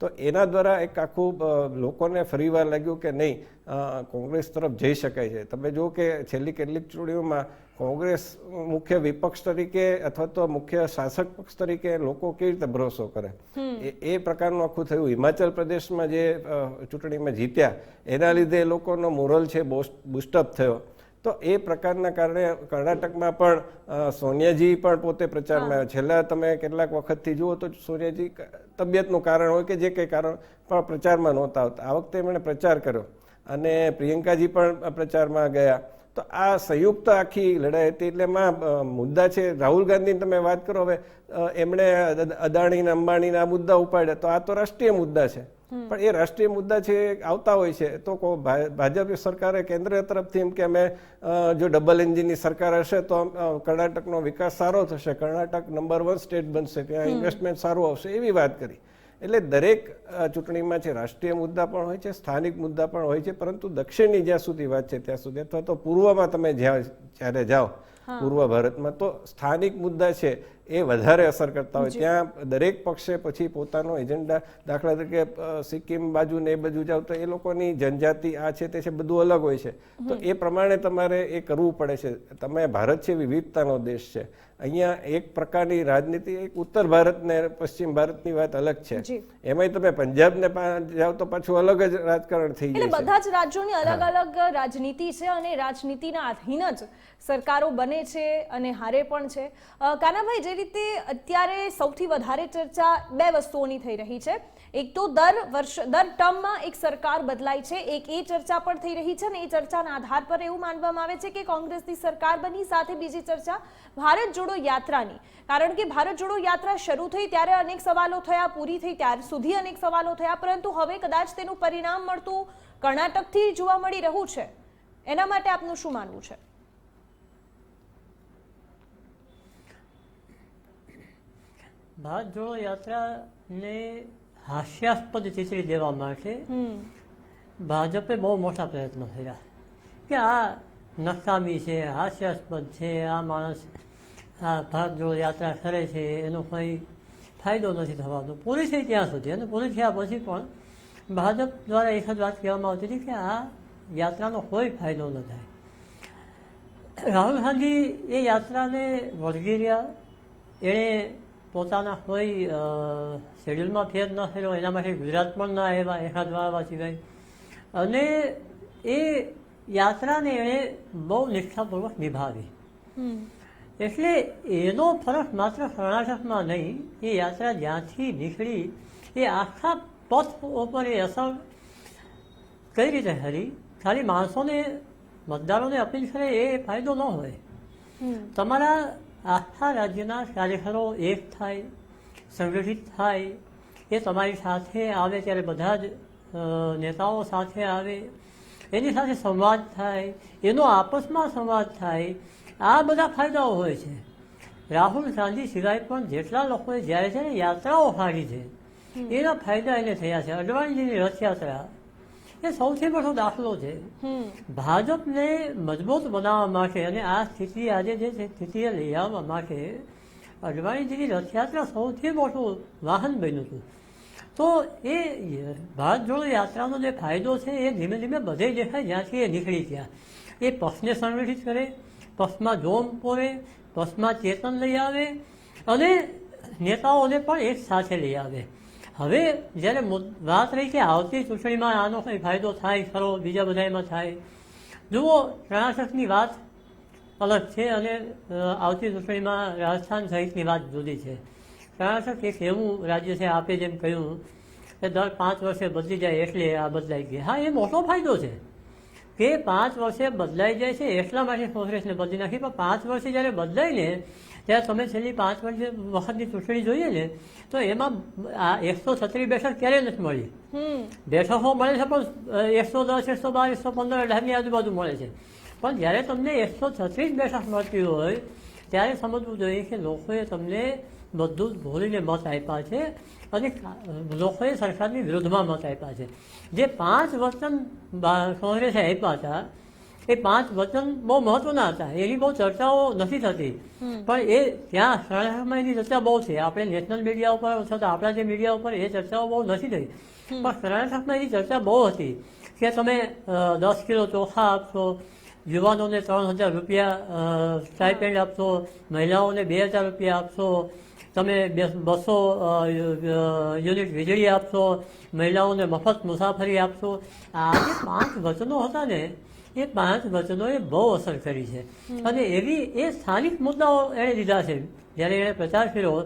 તો એના દ્વારા એક આખું લોકોને ફરીવાર લાગ્યું કે નહીં, કોંગ્રેસ તરફ જઈ શકાય છે. તમે જુઓ કે છેલ્લી કેટલીક ચૂંટણીઓમાં કોંગ્રેસ મુખ્ય વિપક્ષ તરીકે અથવા તો મુખ્ય શાસક પક્ષ તરીકે લોકો કેવી રીતે ભરોસો કરે, એ પ્રકારનું આખું થયું. હિમાચલ પ્રદેશમાં જે ચૂંટણીમાં જીત્યા એના લીધે એ લોકોનો મોરલ છે બુસ્ટઅપ થયો. તો એ પ્રકારના કારણે કર્ણાટકમાં પણ સોનિયાજી પણ પોતે પ્રચારમાં આવ્યા. છેલ્લા તમે કેટલાક વખતથી જુઓ તો સોનિયાજી તબિયતનું કારણ હોય કે જે કંઈ કારણ પણ પ્રચારમાં નહોતા આવતા. આ વખતે એમણે પ્રચાર કર્યો અને પ્રિયંકાજી પણ પ્રચારમાં ગયા. તો આ સંયુક્ત આખી લડાઈ હતી. એટલે એમાં મુદ્દા છે. રાહુલ ગાંધીની તમે વાત કરો, હવે એમણે અદાણીના અંબાણીના આ મુદ્દા ઉપાડ્યા, તો આ તો રાષ્ટ્રીય મુદ્દા છે. પણ એ રાષ્ટ્રીય મુદ્દા છે આવતા હોય છે તો ભાજપ સરકારે કેન્દ્ર તરફથી એમ કે અમે જો ડબલ એન્જિનની સરકાર હશે તો કર્ણાટકનો વિકાસ સારો થશે, કર્ણાટક નંબર 1 સ્ટેટ બનશે, ત્યાં ઇન્વેસ્ટમેન્ટ સારું આવશે, એવી વાત કરી. એટલે દરેક ચૂંટણીમાં છે રાષ્ટ્રીય મુદ્દા પણ હોય છે, સ્થાનિક મુદ્દા પણ હોય છે, પરંતુ દક્ષિણની જ્યાં સુધી વાત છે ત્યાં સુધી અથવા તો પૂર્વમાં તમે જ્યારે જાઓ પૂર્વ ભારતમાં તો સ્થાનિક મુદ્દા છે એ વધારે અસર કરતા હોય. ત્યાં દરેક પક્ષે પછી પોતાનો એજન્ડા, દાખલા તરીકે સિક્કિમ બાજુ ને એ બાજુ જાઓ તો એ લોકોની જનજાતિ આ છે તે છે બધું અલગ હોય છે. તો એ પ્રમાણે તમારે એ કરવું પડે છે. તમે ભારત છે વિવિધતાનો દેશ છે. અહીંયા એક પ્રકારની રાજનીતિ, એક ઉત્તર ભારત ને પશ્ચિમ ભારતની વાત અલગ છે. એમાંય તમે પંજાબ ને જાઓ તો પાછું અલગ જ રાજકારણ થઈ જાય છે. બધા જ રાજ્યોની અલગ અલગ રાજનીતિ છે અને રાજનીતિના આધીન જ સરકારો બને છે અને હારે પણ છે. કાનાભાઈ, જે રીતે અત્યારે સૌથી વધારે ચર્ચા બે વસ્તુઓની થઈ રહી છે. એક તો દર ટર્મમાં એક સરકાર બદલાય છે, એક એ ચર્ચા પણ થઈ રહી છે અને એ ચર્ચાના આધાર પર એવું માનવામાં આવે છે કે કોંગ્રેસની સરકાર બની. સાથે બીજી ચર્ચા ભારત જોડો યાત્રાની, કારણ કે ભારત જોડો યાત્રા શરૂ થઈ ત્યારે અનેક સવાલો થયા, પૂરી થઈ ત્યાર સુધી અનેક સવાલો થયા, પરંતુ હવે કદાચ તેનું પરિણામ મળતું કર્ણાટકથી જોવા મળી રહ્યું છે. એના માટે આપનું શું માનવું છે? ભારત જોડો યાત્રાને હાસ્યાસ્પદ ચિતરી દેવા માટે ભાજપે બહુ મોટા પ્રયત્નો કર્યા કે આ નકામી છે, હાસ્યાસ્પદ છે, આ માણસ આ ભારત જોડો યાત્રા કરે છે એનો કંઈ ફાયદો નથી થવાનો. પૂરી થઈ ત્યાં સુધી અને પૂરી થયા પછી પણ ભાજપ દ્વારા એક જ વાત કહેવામાં આવતી હતી કે આ યાત્રાનો કોઈ ફાયદો ન થાય. રાહુલ ગાંધી એ યાત્રાને વળગી રહ્યા. એણે પોતાના કોઈ શેડ્યુલમાં ફેર ન થયેલો, એના માટે ગુજરાત પણ ના આવ્યા એકાદ વાર સિવાય. અને એ યાત્રાને એણે બહુ નિષ્ઠાપૂર્વક નિભાવી. એટલે એનો ફરક માત્ર કર્ણાટકમાં નહીં, એ યાત્રા જ્યાંથી નીકળી એ આખા પથ ઉપર એ અસર કઈ રીતે કરી. ખાલી માણસોને, મતદારોને અપીલ કરે એ ફાયદો ન હોય. તમારા આખા રાજ્યના કાર્યકરો એક થાય, સંગઠિત થાય, એ તમારી સાથે આવે ત્યારે બધા જ નેતાઓ સાથે આવે, એની સાથે સંવાદ થાય, એનો આપસમાં સંવાદ થાય, આ બધા ફાયદાઓ હોય છે. રાહુલ ગાંધી સિવાય પણ જેટલા લોકોએ જ્યારે છે ને યાત્રાઓ કાઢી છે એના ફાયદા એને થયા છે. અડવાણીજીની રથયાત્રા એ સૌથી મોટો દાખલો છે. ભાજપને મજબૂત બનાવવા માટે અને આ સ્થિતિ આજે જે સ્થિતિએ લઈ આવવા માટે અડવાણીજીની રથયાત્રા સૌથી મોટું વાહન બન્યું હતું. તો એ ભારત જોડો યાત્રાનો જે ફાયદો છે એ ધીમે ધીમે બધે દેખાય જ્યાંથી એ નીકળી ગયા. એ પક્ષને સંગઠિત કરે, પક્ષમાં જોમ પોરે, પક્ષમાં ચેતન લઈ આવે અને નેતાઓને પણ એક સાથે લઈ આવે. હવે જ્યારે વાત રહી કે આવતી ચૂંટણીમાં આનો કંઈ ફાયદો થાય ખરો, બીજા બધામાં થાય. જુઓ, કર્ણાટકની વાત અલગ છે અને આવતી ચૂંટણીમાં રાજસ્થાન સહિતની વાત જુદી છે. કર્ણાટક એક એવું રાજ્ય છે, આપે જેમ કહ્યું કે દર 5 વર્ષે બદલી જાય એટલે આ બદલાઈ ગઈ. હા, એ મોટો ફાયદો છે કે 5 વર્ષે બદલાઈ જાય છે એટલા માટે કોંગ્રેસને બદલી નાખી. પણ 5 વર્ષે જ્યારે બદલાય ને ત્યારે તમે છેલ્લી 5 વખતની ચૂંટણી જોઈએ ને તો એમાં આ 136 બેઠક ક્યારેય નથી મળી. બેઠકો મળે છે પણ 110, 112, 115 અઢારની આજુબાજુ મળે છે. પણ જ્યારે તમને 136 બેઠક મળતી હોય ત્યારે સમજવું જોઈએ કે લોકોએ તમને બધું જ ભૂલીને મત આપ્યા છે અને લોકોએ સરકારની વિરુદ્ધમાં મત આપ્યા છે. જે 5 વચન કોંગ્રેસે આપ્યા હતા એ 5 વચન બહુ મહત્વના હતા. એની બહુ ચર્ચાઓ નથી થતી, પણ એ ત્યાં કર્ણાટકમાં એની ચર્ચા બહુ છે. આપણે નેશનલ મીડિયા ઉપર અથવા આપણા જે મીડિયા ઉપર એ ચર્ચાઓ બહુ નથી થઈ, પણ કર્ણાટકમાં એની ચર્ચા બહુ હતી કે તમે 10 કિલો ચોખા આપશો, યુવાનોને 3000 રૂપિયા સ્ટાઇપેન્ડ આપશો, મહિલાઓને 2000 રૂપિયા આપશો, તમે 200 યુનિટ વીજળી આપશો, મહિલાઓને મફત મુસાફરી આપશો. આ જે 5 વચનો હતા ને એ 5 વચનોએ બહુ અસર કરી છે. અને એવી એ સ્થાનિક મુદ્દાઓ એણે લીધા છે. જ્યારે એણે પ્રચાર કર્યો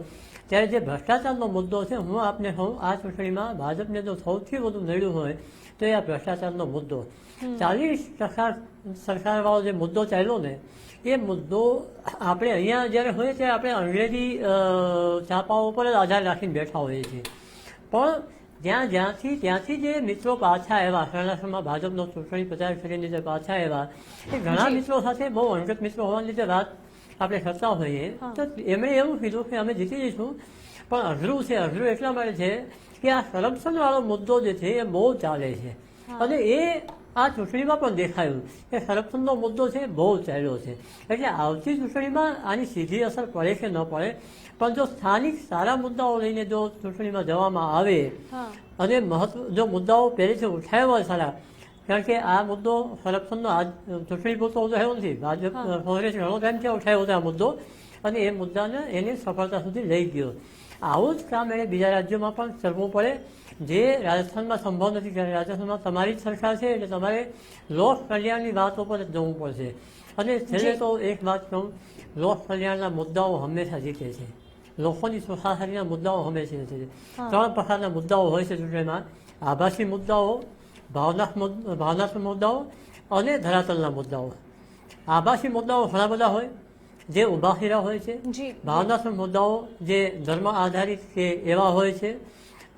ત્યારે જે ભ્રષ્ટાચારનો મુદ્દો છે, હું આપને કહું, આ ચૂંટણીમાં ભાજપને જો સૌથી વધુ નડ્યું હોય તો એ આ ભ્રષ્ટાચારનો મુદ્દો. 40% સરકારવાળો જે મુદ્દો ચાલ્યો ને એ મુદ્દો આપણે અહીંયા જ્યારે હોય ત્યારે આપણે અંગ્રેજી છાપાઓ પર જ આધાર રાખીને બેઠા હોઈએ છીએ. પણ ત્યાંથી જે મિત્રો પાછા આવ્યા, કર્ણાટકમાં ભાજપનો ચૂંટણી પ્રચાર કરીને જે પાછા આવ્યા એ ઘણા મિત્રો સાથે બહુ અંગત મિત્રો હોવાને લીધે વાત આપણે કરતા હોઈએ તો એમણે એવું કીધું કે અમે જીતી જઈશું. પણ અઘરું છે. અઘરું એટલા માટે છે કે આ કરપ્શનવાળો મુદ્દો જે છે એ બહુ ચાલે છે અને એ આ ચૂંટણીમાં પણ દેખાયું કે કરપ્શનનો મુદ્દો છે બહુ ચાલ્યો છે. એટલે આવતી ચૂંટણીમાં આની સીધી અસર પડે કે ન પડે, પણ જો સ્થાનિક સારા મુદ્દાઓ લઈને જો ચૂંટણીમાં જવામાં આવે અને જો મુદ્દાઓ પહેલેથી ઉઠાવ્યા હોય સારા, કારણ કે આ મુદ્દો કરપ્શનનો આજ ચૂંટણી પૂરતો ઉઠાવ્યો નથી. ભાજપ કોંગ્રેસ ઘણો ટાઈમથી ઉઠાવ્યો હતો આ મુદ્દો અને એ મુદ્દાને એની સફળતા સુધી લઈ ગયો. આવું જ કામ એને બીજા રાજ્યોમાં પણ કરવું પડે, જે રાજસ્થાનમાં સંભવ નથી. કારણ રાજસ્થાનમાં તમારી જ સરકાર છે એટલે તમારે લોક કલ્યાણની વાતો પર જવું પડશે. અને છેલ્લે તો એક વાત કહું, લોક કલ્યાણના મુદ્દાઓ હંમેશા જીતે છે. લોકોની સુખાકારીના મુદ્દાઓ હંમેશા જીતે છે. 3 પ્રકારના મુદ્દાઓ હોય છે ચૂંટણીમાં: આભાસી મુદ્દાઓ, ભાવનાત્મક મુદ્દાઓ અને ધરાતલના મુદ્દાઓ. આભાસી મુદ્દાઓ ઘણા બધા હોય જે ઉભા કર્યા હોય છે. ભાવનાત્મક મુદ્દાઓ જે ધર્મ આધારિત કે એવા હોય છે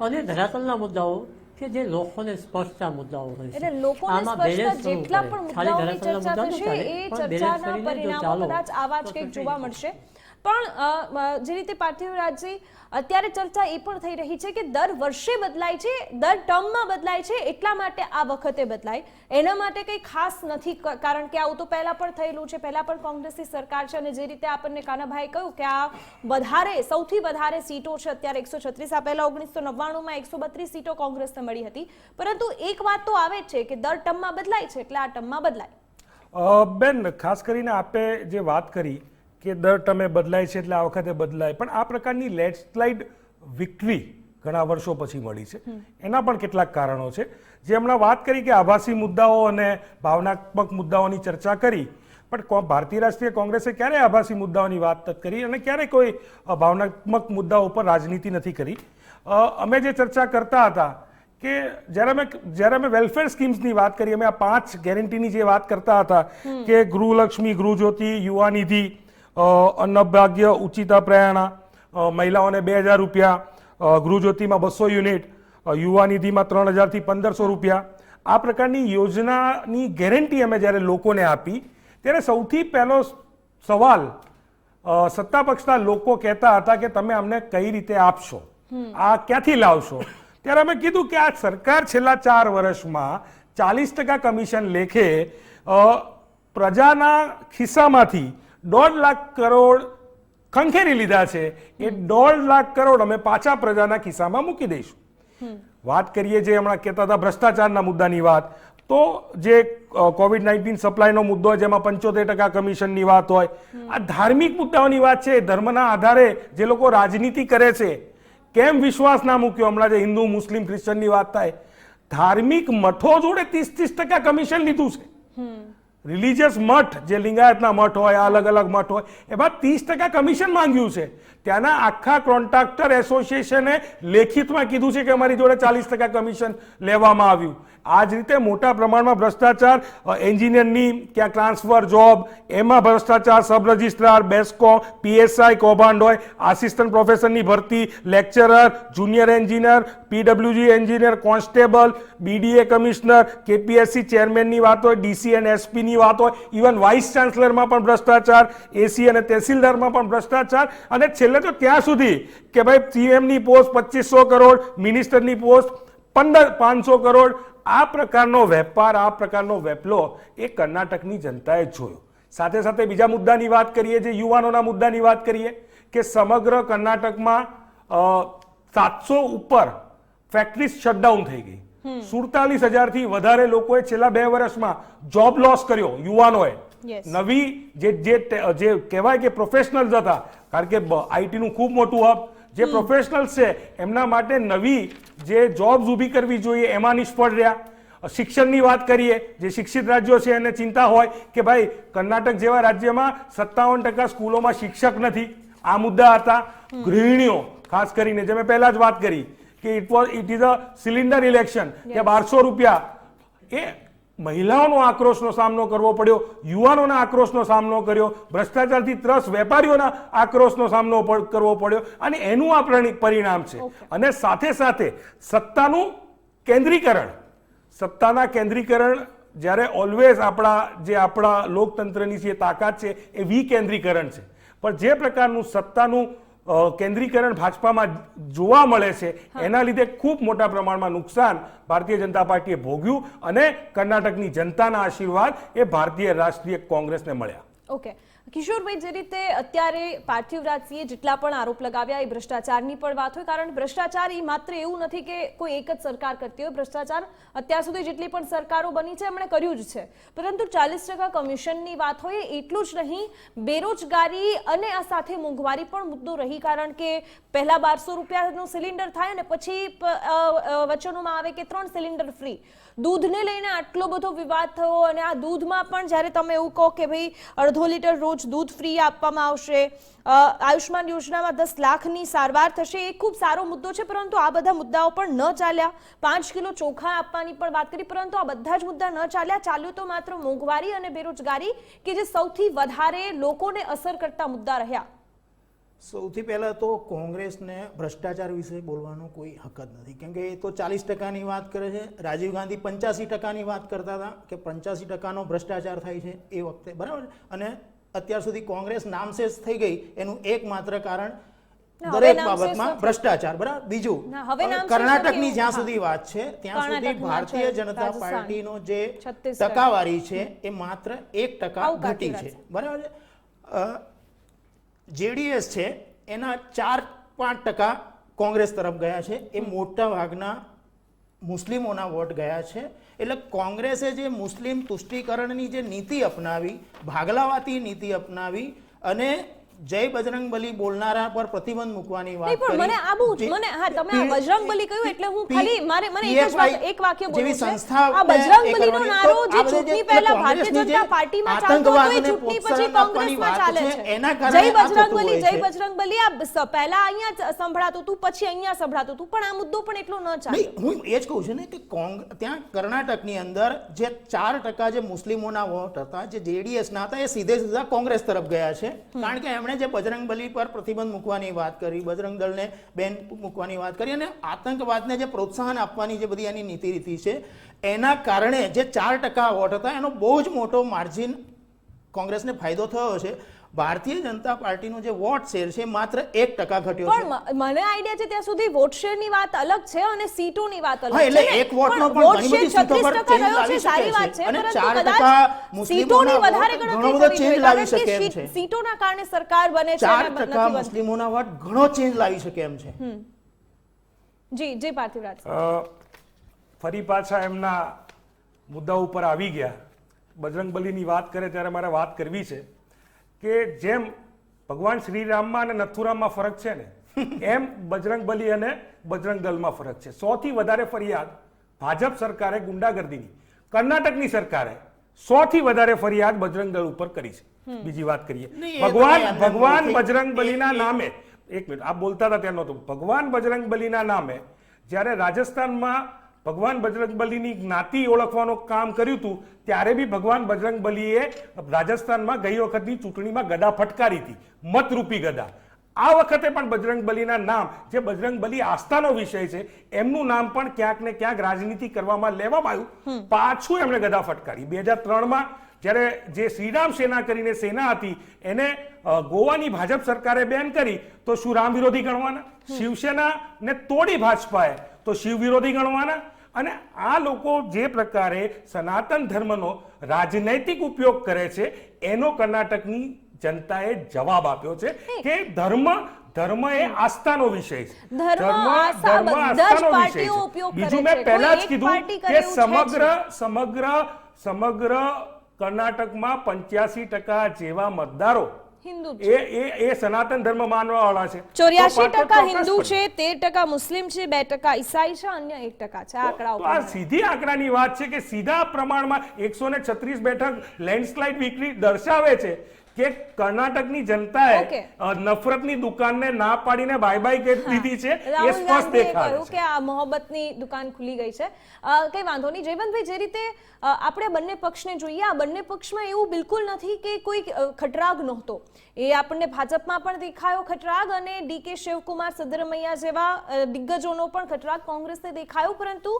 અને ધરાતલના મુદ્દાઓ કે જે લોકોને સ્પર્શતા મુદ્દાઓ હોય છે. એટલે લોકોને સ્પર્શતા જેટલા પણ મુદ્દાઓની ચર્ચા થશે એ ચર્ચાના પરિણામો કદાચ આવા જ કંઈક જોવા મળશે. પણ જે રીતે પાર્થિવરાજજી અત્યારે ચર્ચા એ પણ થઈ રહી છે કે દર વર્ષે બદલાય છે, દર ટર્મમાં બદલાય છે, એટલા માટે આ વખતે બદલાય, એના માટે કંઈ ખાસ નથી, કારણ કે આવું તો પહેલા પણ થયેલું છે, પહેલા પણ કોંગ્રેસની સરકાર છે, અને જે રીતે આપણને કાનાભાઈ કહ્યું કે આ સૌથી વધારે સીટો છે અત્યારે 136, આ પહેલા 1999માં 132 સીટો કોંગ્રેસને મળી હતી. પરંતુ એક વાત તો આવે જ છે કે દર ટર્મમાં બદલાય છે એટલે આ ટર્મમાં બદલાય. બેન, ખાસ કરીને આપે જે વાત કરી કે દર ટર્મે બદલાય છે એટલે આ વખતે બદલાય, પણ આ પ્રકારની લેન્ડસ્લાઇડ વિક્ટરી ઘણા વર્ષો પછી મળી છે, એના પણ કેટલાક કારણો છે. જે હમણાં વાત કરી કે આભાસી મુદ્દાઓ અને ભાવનાત્મક મુદ્દાઓની ચર્ચા કરી, પણ ભારતીય રાષ્ટ્રીય કોંગ્રેસે ક્યારે આભાસી મુદ્દાઓની વાત નથી કરી અને ક્યારે કોઈ ભાવનાત્મક મુદ્દાઓ ઉપર રાજનીતિ નથી કરી. અમે જે ચર્ચા કરતા હતા કે જ્યારે અમે વેલફેર સ્કીમ્સની વાત કરી, અમે આ 5 ગેરંટીની જે વાત કરતા હતા કે ગૃહલક્ષ્મી, ગૃહજ્યોતિ, યુવા નિધિ, અન્નભાગ્ય, ઉચિતા પ્રયાણા, મહિલાઓને 2000 રૂપિયા, ગૃહજ્યોતિમાં 200 યુનિટ, યુવા નિધિમાં 3000 થી 1500 રૂપિયા, આ પ્રકારની યોજનાની ગેરંટી અમે જ્યારે લોકોને આપી ત્યારે સૌથી પહેલો સવાલ સત્તા પક્ષના લોકો કહેતા હતા કે તમે અમને કઈ રીતે આપશો, આ ક્યાંથી લાવશો. ત્યારે અમે કીધું કે આ સરકાર છેલ્લા 4 વર્ષમાં 40% કમિશન લેખે પ્રજાના ખિસ્સામાંથી 1.5 લાખ કરોડ ખંખેરી લીધા છે. એ 1.5 લાખ કરોડ અમે પાછા પ્રજાના ખિસ્સામાં મૂકી દઈશું. વાત કરીએ જે હમણાં કહેતા હતા ભ્રષ્ટાચારના મુદ્દાની વાત, તો જે COVID-19 સપ્લાયનો મુદ્દો હોય જેમાં 75% કમિશનની વાત હોય, આ ધાર્મિક મુદ્દાઓની વાત છે. ધર્મના આધારે જે લોકો રાજનીતિ કરે છે, કેમ વિશ્વાસ ના મૂક્યો? હમણાં જે હિન્દુ, મુસ્લિમ, ક્રિશ્ચનની વાત થાય, ધાર્મિક મઠો જોડે 30% કમિશન લીધું છે. રિલિજિયસ મઠ, જે લિંગાયતના મઠ હોય, અલગ અલગ મઠ હોય, એમાં 30% કમિશન માંગ્યું છે. ત્યાંના આખા કોન્ટ્રાક્ટર એસોસિએશને લેખિતમાં કીધું છે કે અમારી જોડે 40% કમિશન લેવામાં આવ્યું. આ જ રીતે મોટા પ્રમાણમાં ભ્રષ્ટાચાર, એન્જિનિયરની ક્યાં ટ્રાન્સફર જોબ, એમાં ભ્રષ્ટાચાર, સબ રજિસ્ટ્રાર, બેસ્કોમ, પીએસઆઈ કૌભાંડ હોય, આસિસ્ટન્ટ પ્રોફેસરની ભરતી, lecturer, junior engineer, PWD engineer, constable, BDA commissioner, KPSC ચેરમેનની વાત હોય, ડીસી અને એસપીની વાત હોય, ઇવન વાઇસ ચાન્સલરમાં પણ ભ્રષ્ટાચાર, એસી અને તહેસીલદારમાં પણ ભ્રષ્ટાચાર, અને છેલ્લે તો ત્યાં સુધી કે ભાઈ સીએમની પોસ્ટ 2500 કરોડ, મિનિસ્ટરની પોસ્ટ 500 કરોડ. આ પ્રકારનો વેપાર, આ પ્રકારનો વેપલો એ કર્ણાટકની જનતાએ જોયો. સાથે સાથે બીજા મુદ્દાની વાત કરીએ, જે યુવાનોના મુદ્દાની વાત કરીએ કે સમગ્ર કર્ણાટકમાં 700 ઉપર ફેક્ટરીઝ શટડાઉન થઈ ગઈ. 47,000થી વધારે લોકોએ છેલ્લા 2 વર્ષમાં જોબ લોસ કર્યો. યુવાનોએ નવી જે કહેવાય કે પ્રોફેશનલ્સ હતા, કારણ કે આઈટીનું ખૂબ મોટું હબ, જે પ્રોફેશનલ્સ છે એમના માટે નવી જે જોબ્સ ઊભી કરવી જોઈએ એમાં નિષ્ફળ રહ્યા. શિક્ષણની વાત કરીએ, જે શિક્ષિત રાજ્યો છે એને ચિંતા હોય કે ભાઈ કર્ણાટક જેવા રાજ્યમાં 57% સ્કૂલોમાં શિક્ષક નથી. આ મુદ્દા હતા. ગૃહિણીઓ ખાસ કરીને, જે મેં પહેલા જ વાત કરી કે it is a cylinder election, કે 1200 રૂપિયા, એ મહિલાઓનો આક્રોશનો સામનો કરવો પડ્યો, યુવાનોના આક્રોશનો સામનો કર્યો, ભ્રષ્ટાચારથી ત્રસ્ત વેપારીઓના આક્રોશનો સામનો કરવો પડ્યો, અને એનું આ પરિણામ છે. અને સાથે સાથે સત્તાનું કેન્દ્રીકરણ, સત્તાના કેન્દ્રીકરણ જ્યારે ઓલવેઝ આપણા લોકતંત્રની જે તાકાત છે એ વિકેન્દ્રીકરણ છે, પણ જે પ્રકારનું સત્તાનું કેન્દ્રીકરણ ભાજપામાં જોવા મળે છે એના લીધે ખૂબ મોટા પ્રમાણમાં નુકસાન ભારતીય જનતા પાર્ટીએ ભોગ્યું, અને કર્ણાટકની જનતાના આશીર્વાદ એ ભારતીય રાષ્ટ્રીય કોંગ્રેસને મળ્યા. ઓકે કિશોરભાઈ, જે રીતે અત્યારે પાર્થિવરાજસિંહે જેટલા પણ આરોપ લગાવ્યા એ ભ્રષ્ટાચારની પણ વાત હોય, કારણ ભ્રષ્ટાચાર એ માત્ર એવું નથી કે કોઈ એક જ સરકાર કરતી હોય. ભ્રષ્ટાચાર અત્યાર સુધી જેટલી પણ સરકારો બની છે એમણે કર્યું જ છે, પરંતુ 40% કમિશનની વાત હોય એટલું જ નહીં, બેરોજગારી અને આ સાથે મોંઘવારી પણ મુદ્દો રહી, કારણ કે પહેલા 1200 રૂપિયાનું સિલિન્ડર થાય અને પછી વચનોમાં આવે કે 3 સિલિન્ડર ફ્રી. દૂધને લઈને આટલો બધો વિવાદ થયો, અને આ દૂધમાં પણ જ્યારે તમે એવું કહો કે ભાઈ અડધો લીટર રોજ દૂધ ફ્રી આપવામાં આવશે, આયુષ્માન યોજનામાં 10 લાખની સારવાર થશે, એ ખૂબ સારો મુદ્દો છે, પરંતુ આ બધા મુદ્દાઓ પણ ન ચાલ્યા. 5 કિલો ચોખા આપવાની પણ વાત કરી, પરંતુ આ બધા જ મુદ્દા ન ચાલ્યા. ચાલ્યું તો માત્ર મોંઘવારી અને બેરોજગારી, કે જે સૌથી વધારે લોકોને અસર કરતા મુદ્દા રહ્યા. સૌથી પહેલાં તો કોંગ્રેસને ભ્રષ્ટાચાર વિશે બોલવાનો કોઈ હક જ નથી, કેમ કે એ તો 40%ની વાત કરે છે. રાજીવ ગાંધી 85%ની વાત કરતા હતા કે 85%નો ભ્રષ્ટાચાર થાય છે એ વખતે, બરાબર. અને અત્યાર સુધી કોંગ્રેસ નામશેષ થઈ ગઈ એનું એકમાત્ર કારણ ના, હવે દરેક નામશેષ બાબતમાં નથી. ભ્રષ્ટાચાર. બરાબર. બીજું ના, હવે નામશેષ કર્ણાટકની નથી. જ્યાં હા. સુધી વાત છે ત્યાં સુધી કર્ણાટકમાં ભારતીય છે, જનતા રાજસ્થાન, પાર્ટીનો જે છત્તીસગઢ. ટકાવારી છે એ માત્ર 1% આવું ઘટી કાઢી છે. બરાબર છે. જેડીએસ છે એના 4-5% કોંગ્રેસ તરફ ગયા છે. એ મોટા ભાગના મુસ્લિમોના વોટ ગયા છે. એટલે કોંગ્રેસે જે મુસ્લિમ તુષ્ટિકરણની જે નીતિ અપનાવી, ભાગલાવાતી નીતિ અપનાવી અને જય બજરંગબલી બોલનારા પર પ્રતિબંધ મૂકવાની વાત નહીં, પણ કરી. મને આ બહુ જે- મને હા તમે આ પી- બજરંગબલી કહ્યું એટલે હું પી- ખાલી મને એક જ વાત એક વાક્ય જેવી બોલવું છે. સંસ્થાઓને આ બજરંગબલીનો એ કરવાની- નારો તો જે આ બધે ચૂંટણી જે પહેલા કોંગ્રેસની ભારતીય જે જનતા પાર્ટીમાં ચાલતો હતો એ આતંકવાદને ચૂંટણી પછી પ્રોત્સાહન આપવાની કોંગ્રેસમાં વાત ચાલે છે, છે. એના કારણે જય આ થતું બજરંગબલી હોય જય છે. બજરંગબલી આ પહેલા અહીંયા જ સંભળાતું હતું, પછી અહીંયા સંભળાતું હતું, પણ આ મુદ્દો પણ એટલો ન ચાલે. નહીં, હું એ જ કહું છું ને કે ત્યાં કર્ણાટકની અંદર જે 4% જે મુસ્લિમોના વોટ હતા, જે જેડીએસના હતા, એ સીધે સીધા કોંગ્રેસ તરફ ગયા છે. કારણ કે એમણે જે બજરંગબલી પર પ્રતિબંધ મૂકવાની વાત કરી, બજરંગ દળને બેન મૂકવાની વાત કરી અને આતંકવાદને જે પ્રોત્સાહન આપવાની જે બધી એની નીતિ રીતિ છે, એના કારણે જે 4% વોટ હતા એનો બહુ જ મોટો માર્જિન કોંગ્રેસને ફાયદો થયો છે. ભારતીય જનતા પાર્ટીનો જે વોટ શેર છે માત્ર 1% ઘટ્યો છે. પણ મને આઈડિયા છે ત્યાં સુધી વોટ શેરની વાત અલગ છે અને સીટોની વાત અલગ હા, એટલે છે ને. એક વોટનો પણ પણ વોટ ઘણી બધી શેર સીટો પર 36% change રહ્યો લાવી છે, સારી શકે વાત છે. છે, અને પરંતુ 4% કદાચ મુસ્લિમોના સીટોની વધારે વોટ ગણતરી ઘણો બધો થવી change જોઈએ, લાવી કારણ કે શકે એમ છે. સીટોના કારણે સરકાર બને છે અને 4% નથી બનતી. મુસ્લિમોના વોટ ઘણો ચેન્જ લાવી શકે એમ છે. જી જી પાર્થિવરાજ ફરી પાછા એમના મુદ્દા ઉપર આવી ગયા. બજરંગબલીની વાત કરે ત્યારે મારે વાત કરવી છે કે જેમ ભગવાન શ્રીરામમાં અને નથુરામમાં ફરક છે ને, એમ બજરંગબલી અને બજરંગ દળમાં ફરક છે. 100થી વધારે ફરિયાદ ભાજપ સરકારે ગુંડાગર્દીની, કર્ણાટકની સરકારે 100થી વધારે ફરિયાદ બજરંગ દળ ઉપર કરી છે. બીજી વાત કરીએ, નહીં, એ તો ભગવાન એમને બજરંગબલીના નામે, એક મિનિટ, આપ બોલતા હતા ત્યાં નહોતું. ભગવાન બજરંગબલીના નામે જ્યારે રાજસ્થાનમાં ભગવાન બજરંગબલીની જ્ઞાતિ ઓળખવાનું કામ કર્યું હતું, ત્યારે બી ભગવાન બજરંગબલીએ રાજસ્થાનમાં ગઈ વખતની ચૂંટણીમાં ગદા ફટકારી હતી, મતરૂપી ગદા. આ વખતે પણ બજરંગબલીના નામ, જે બજરંગબલી આસ્થાનો વિષય છે, એમનું નામ પણ ક્યાંક ને ક્યાંક રાજનીતિ કરવામાં લેવામાં આવ્યું. પાછું એમણે ગદા ફટકારી. 2003માં જ્યારે જે શ્રીરામ સેના કરીને સેના હતી એને ગોવાની ભાજપ સરકારે બેન કરી, તો શું રામ વિરોધી ગણવાના? શિવસેના ને તોડી ભાજપાએ, તો શિવ વિરોધી ગણવાના? અને આ લોકો જે પ્રકારે સનાતન ધર્મનો રાજનૈતિક ઉપયોગ કરે છે, એનો કર્ણાટકની જનતાએ જવાબ આપ્યો છે કે ધર્મ એ આસ્થાનો વિષય છે. ધર્મ આસ્થા બધા જ પાર્ટીઓ ઉપયોગ કરે બીજું છે. મેં પહેલા જ કોઈ એક કીધું પાર્ટી કરે કે એવું છે જ. સમગ્ર કર્ણાટકમાં 85% જેવા મતદારો હિન્દુ છે. એ સનાતન ધર્મ માનવા વાળા છે. 84% હિન્દુ છે, 13% મુસ્લિમ છે, 2% ઈસાઈ છે, અન્ય 1% છે. આ આંકડા તો આ ઉપર સીધી આંકડાની વાત છે કે સીધા પ્રમાણમાં 136 બેઠક લેન્ડસ્લાઇડ વિક્ટરી દર્શાવે છે કે કર્ણાટકની જનતાએ Okay. નફરતની દુકાનને ના પાડીને બાય બાય કરી દીધી છે. એ રાહુલ સ્પષ્ટ ગાંધીએ દેખાય કહ્યું છે. કે આ મોહબ્બતની દુકાન ખુલી ગઈ છે. કઈ વાંધો નહીં જયવંતભાઈ, જે રીતે આપણે બંને પક્ષને જોઈએ, આ બંને પક્ષમાં એવું બિલકુલ નથી કે કોઈ ખટરાગ નહોતો. એ આપણને ભાજપમાં પણ દેખાયો ખટરાગ, અને ડીકે શિવકુમાર, સિદ્ધરમૈયા જેવા દિગ્ગજોનો પણ ખટરાગ કોંગ્રેસને દેખાયો. પરંતુ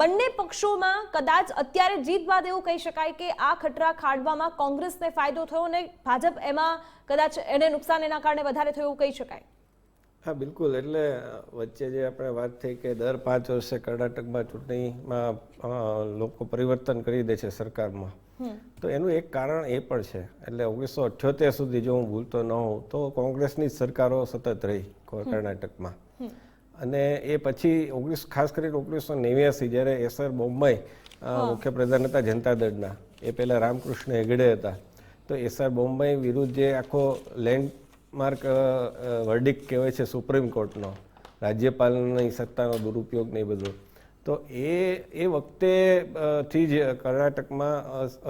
બંને પક્ષોમાં કદાચ અત્યારે જીત બાદ એવું કહી શકાય કે આ ખટરાગ ખાડવામાં કોંગ્રેસને ફાયદો થયો અને ભાજપ એમાં કદાચ એને નુકસાન એના કારણે વધારે થયું એવું કહી શકાય. હા બિલકુલ. એટલે વચ્ચે જે આપણે વાત થઈ કે દર 5 વર્ષે કર્ણાટકમાં ચૂંટણીમાં લોકો પરિવર્તન કરી દે છે સરકારમાં, તો એનું એક કારણ એ પણ છે. એટલે 1978 સુધી જો હું ભૂલતો ન હોઉં તો કોંગ્રેસની જ સરકારો સતત રહી કર્ણાટકમાં. અને એ પછી ખાસ કરીને 1989 જ્યારે એસઆર બોમ્માઈ મુખ્યપ્રધાન હતા જનતા દળના, એ પહેલા રામકૃષ્ણ હેગડે હતા, તો એસઆર બોમ્માઈ વિરુદ્ધ જે આખો લેન્ડમાર્ક વર્ડિક્ટ કહેવાય છે સુપ્રીમ કોર્ટનો, રાજ્યપાલની સત્તાનો દુરુપયોગ ને એ બધું, તો એ વખતે થી જ કર્ણાટકમાં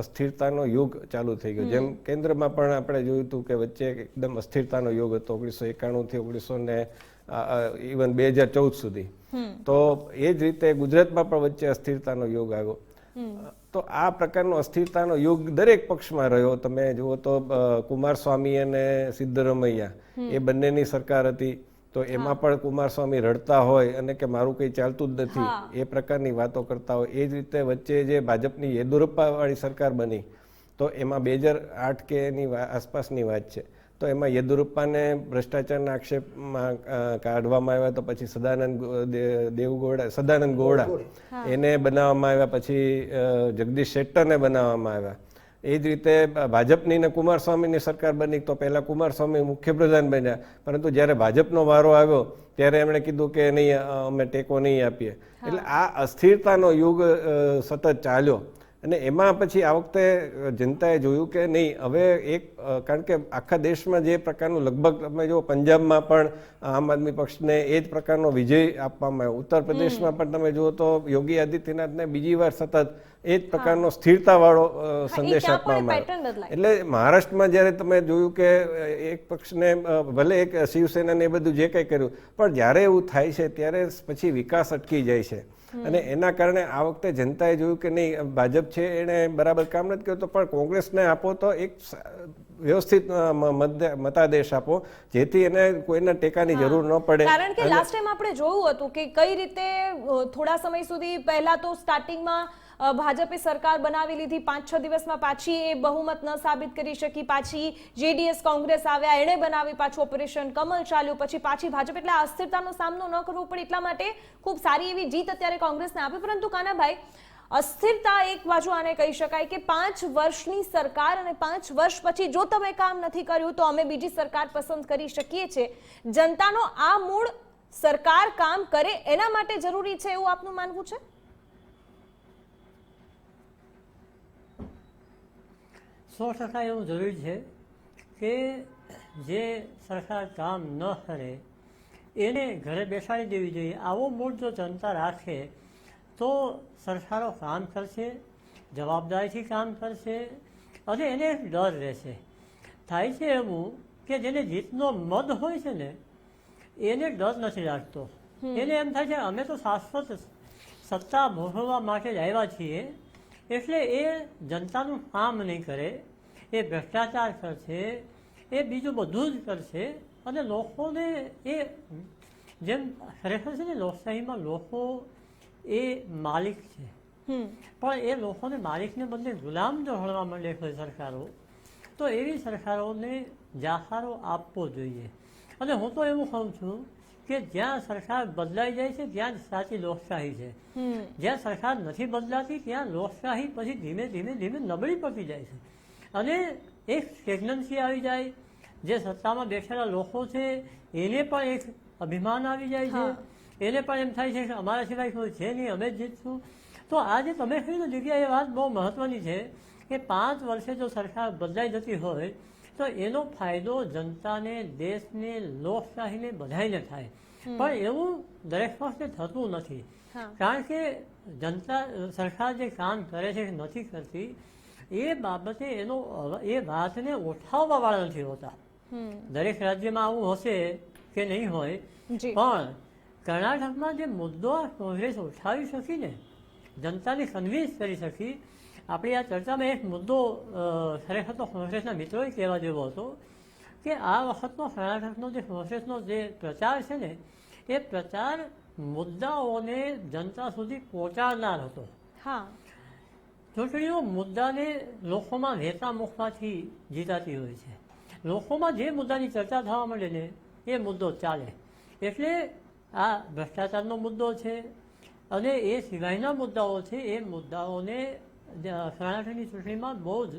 અસ્થિરતાનો યુગ ચાલુ થઈ ગયો. જેમ કેન્દ્રમાં પણ આપણે જોયું હતું કે વચ્ચે એકદમ અસ્થિરતાનો યુગ હતો 1991 થી 1900 ઇવન 2014 સુધી. તો એ જ રીતે ગુજરાતમાં પણ વચ્ચે અસ્થિરતાનો યુગ આવ્યો. તો આ પ્રકારનો અસ્થિરતાનો યુગ દરેક પક્ષમાં રહ્યો. તમે જુઓ તો કુમારસ્વામી અને સિદ્ધરમૈયા એ બંનેની સરકાર હતી, તો એમાં પણ કુમારસ્વામી રડતા હોય અને કે મારું કંઈ ચાલતું જ નથી એ પ્રકારની વાતો કરતા હોય. એ જ રીતે વચ્ચે જે ભાજપની યેદુરપ્પા વાળી સરકાર બની, તો એમાં 2008 કે એની આસપાસની વાત છે. તો એમાં યેદુરપ્પાને ભ્રષ્ટાચારના આક્ષેપમાં કાઢવામાં આવ્યા, તો પછી સદાનંદ ગૌડા એને બનાવવામાં આવ્યા, પછી જગદીશ શેટ્ટરને બનાવવામાં આવ્યા. એ જ રીતે ભાજપની ને કુમારસ્વામીની સરકાર બની તો પહેલાં કુમારસ્વામી મુખ્યપ્રધાન બન્યા, પરંતુ જ્યારે ભાજપનો વારો આવ્યો ત્યારે એમણે કીધું કે નહીં, અમે ટેકો નહીં આપીએ. એટલે આ અસ્થિરતાનો યુગ સતત ચાલ્યો. અને એમાં પછી આ વખતે જનતાએ જોયું કે નહીં, હવે એક કારણ કે આખા દેશમાં જે પ્રકારનું લગભગ તમે જો પંજાબમાં પણ આમ આદમી પક્ષને એ જ પ્રકારનો વિજય આપવામાં આવ્યો, ઉત્તર પ્રદેશમાં પણ તમે જુઓ તો યોગી આદિત્યનાથને બીજી વાર સતત એ જ પ્રકારનો સ્થિરતાવાળો સંદેશ આપવામાં આવ્યો. એટલે મહારાષ્ટ્રમાં જ્યારે તમે જોયું કે એક પક્ષને ભલે એક શિવસેનાને એ બધું જે કંઈ કર્યું, પણ જ્યારે એવું થાય છે ત્યારે પછી વિકાસ અટકી જાય છે. અને એના કારણે આ વખતે જનતાએ જોયું કે નહીં, ભાજપ છે એણે બરાબર કામ નથી કર્યું, તો પણ કોંગ્રેસને આપો તો એક વ્યવસ્થિત મતાદેશ આપો, જેથી એને કોઈના ટેકાની જરૂર ન પડે. કારણ કે લાસ્ટ ટાઈમ આપણે જોયું હતું કે કઈ રીતે થોડા સમય સુધી પહેલા તો સ્ટાર્ટિંગમાં ભાજપે સરકાર બનાવી લીધી, 5-6 દિવસમાં પાછી એ બહુમત ન સાબિત કરી શકી, પાછી જેડીએસ કોંગ્રેસ આવ્યા, એણે બનાવી, પાછું ઓપરેશન કમલ ચાલ્યું, પછી પાછી ભાજપ. એટલે આ અસ્થિરતાનો સામનો ન કરવો પડે એટલા માટે ખૂબ સારી એવી જીત અત્યારે કોંગ્રેસને આપી. પરંતુ કાનાભાઈ, અસ્થિરતા એક બાજુ આને કહી શકાય કે 5 વર્ષની સરકાર અને 5 વર્ષ પછી જો તમે કામ નથી કર્યું તો અમે બીજી સરકાર પસંદ કરી શકીએ છીએ. જનતાનો આ મૂળ સરકાર કામ કરે એના માટે જરૂરી છે એવું આપનું માનવું છે? સો ટકા એવું જરૂરી છે કે જે સરકાર કામ ન કરે એને ઘરે બેસાડી દેવી જોઈએ. આવો મૂળ જો જનતા રાખે તો સરકારો કામ કરશે, જવાબદારીથી કામ કરશે અને એને ડર રહેશે. થાય છે એવું કે જેને જીતનો મદ હોય છે ને એને ડર નથી લાગતો. એને એમ થાય છે અમે તો શાશ્વત સત્તા ભોગવવા માટે જ આવ્યા છીએ, એટલે એ જનતાનું કામ નહીં કરે, એ ભ્રષ્ટાચાર કરશે, એ બીજું બધું જ કરશે. અને લોકોને એ જેમ ખરેખર છે ને, લોકશાહીમાં લોકો એ માલિક છે, પણ એ લોકોને માલિકને બદલે ગુલામ જો હળવા માંડે કોઈ સરકારો, તો એવી સરકારોને જાકારો આપવો જોઈએ. અને હું તો એવું કહું છું કે જ્યાં સરકાર બદલાઈ જાય છે ત્યાં જ સાચી લોકશાહી છે. જ્યાં સરકાર નથી બદલાતી ત્યાં લોકશાહી પછી ધીમે ધીમે ધીમે નબળી પડી જાય છે અને એક સ્ટેગ્નન્સી આવી જાય. જે સત્તામાં બેઠેલા લોકો છે એને પણ એક અભિમાન આવી જાય છે, એને પણ એમ થાય છે કે અમારા સિવાય કોઈ છે નહીં, અમે જ જીતશું. તો આજે તમે કીધું જગ્યાએ વાત બહુ મહત્વની છે કે 5 વર્ષે જો સરકાર બદલાઈ જતી હોય તો એનો ફાયદો જનતાને, દેશને, લોકશાહીને બધાને થાય. પણ એવું દરેક વખતે થતું નથી, કારણ કે જનતા સરકાર જે કામ કરે છે કે નથી કરતી એ બાબતે એ વાતને ઉઠાવવા વાળા નથી હોતા. દરેક રાજ્યમાં આવું હશે કે નહીં હોય, પણ કર્ણાટકમાં જે મુદ્દો કોંગ્રેસ ઉઠાવી શકી ને, જનતાને કન્વિન્સ કરી શકી. આપણી આ ચર્ચામાં એક મુદ્દો ખરેખર તો કોંગ્રેસના મિત્રોએ કહેવા જેવો હતો કે આ વખતનો કર્ણાટકનો જે કોંગ્રેસનો જે પ્રચાર છે ને, એ પ્રચાર મુદ્દાઓને જનતા સુધી પહોંચાડનાર હતો. ચૂંટણીઓ મુદ્દાને લોકોમાં વહેતા મૂકવાથી જીતાતી હોય છે. લોકોમાં જે મુદ્દાની ચર્ચા થવા માંડે ને એ મુદ્દો ચાલે. એટલે આ ભ્રષ્ટાચારનો મુદ્દો છે અને એ સિવાયના મુદ્દાઓ છે, એ મુદ્દાઓને કર્ણાટકની ચૂંટણીમાં બહુ જ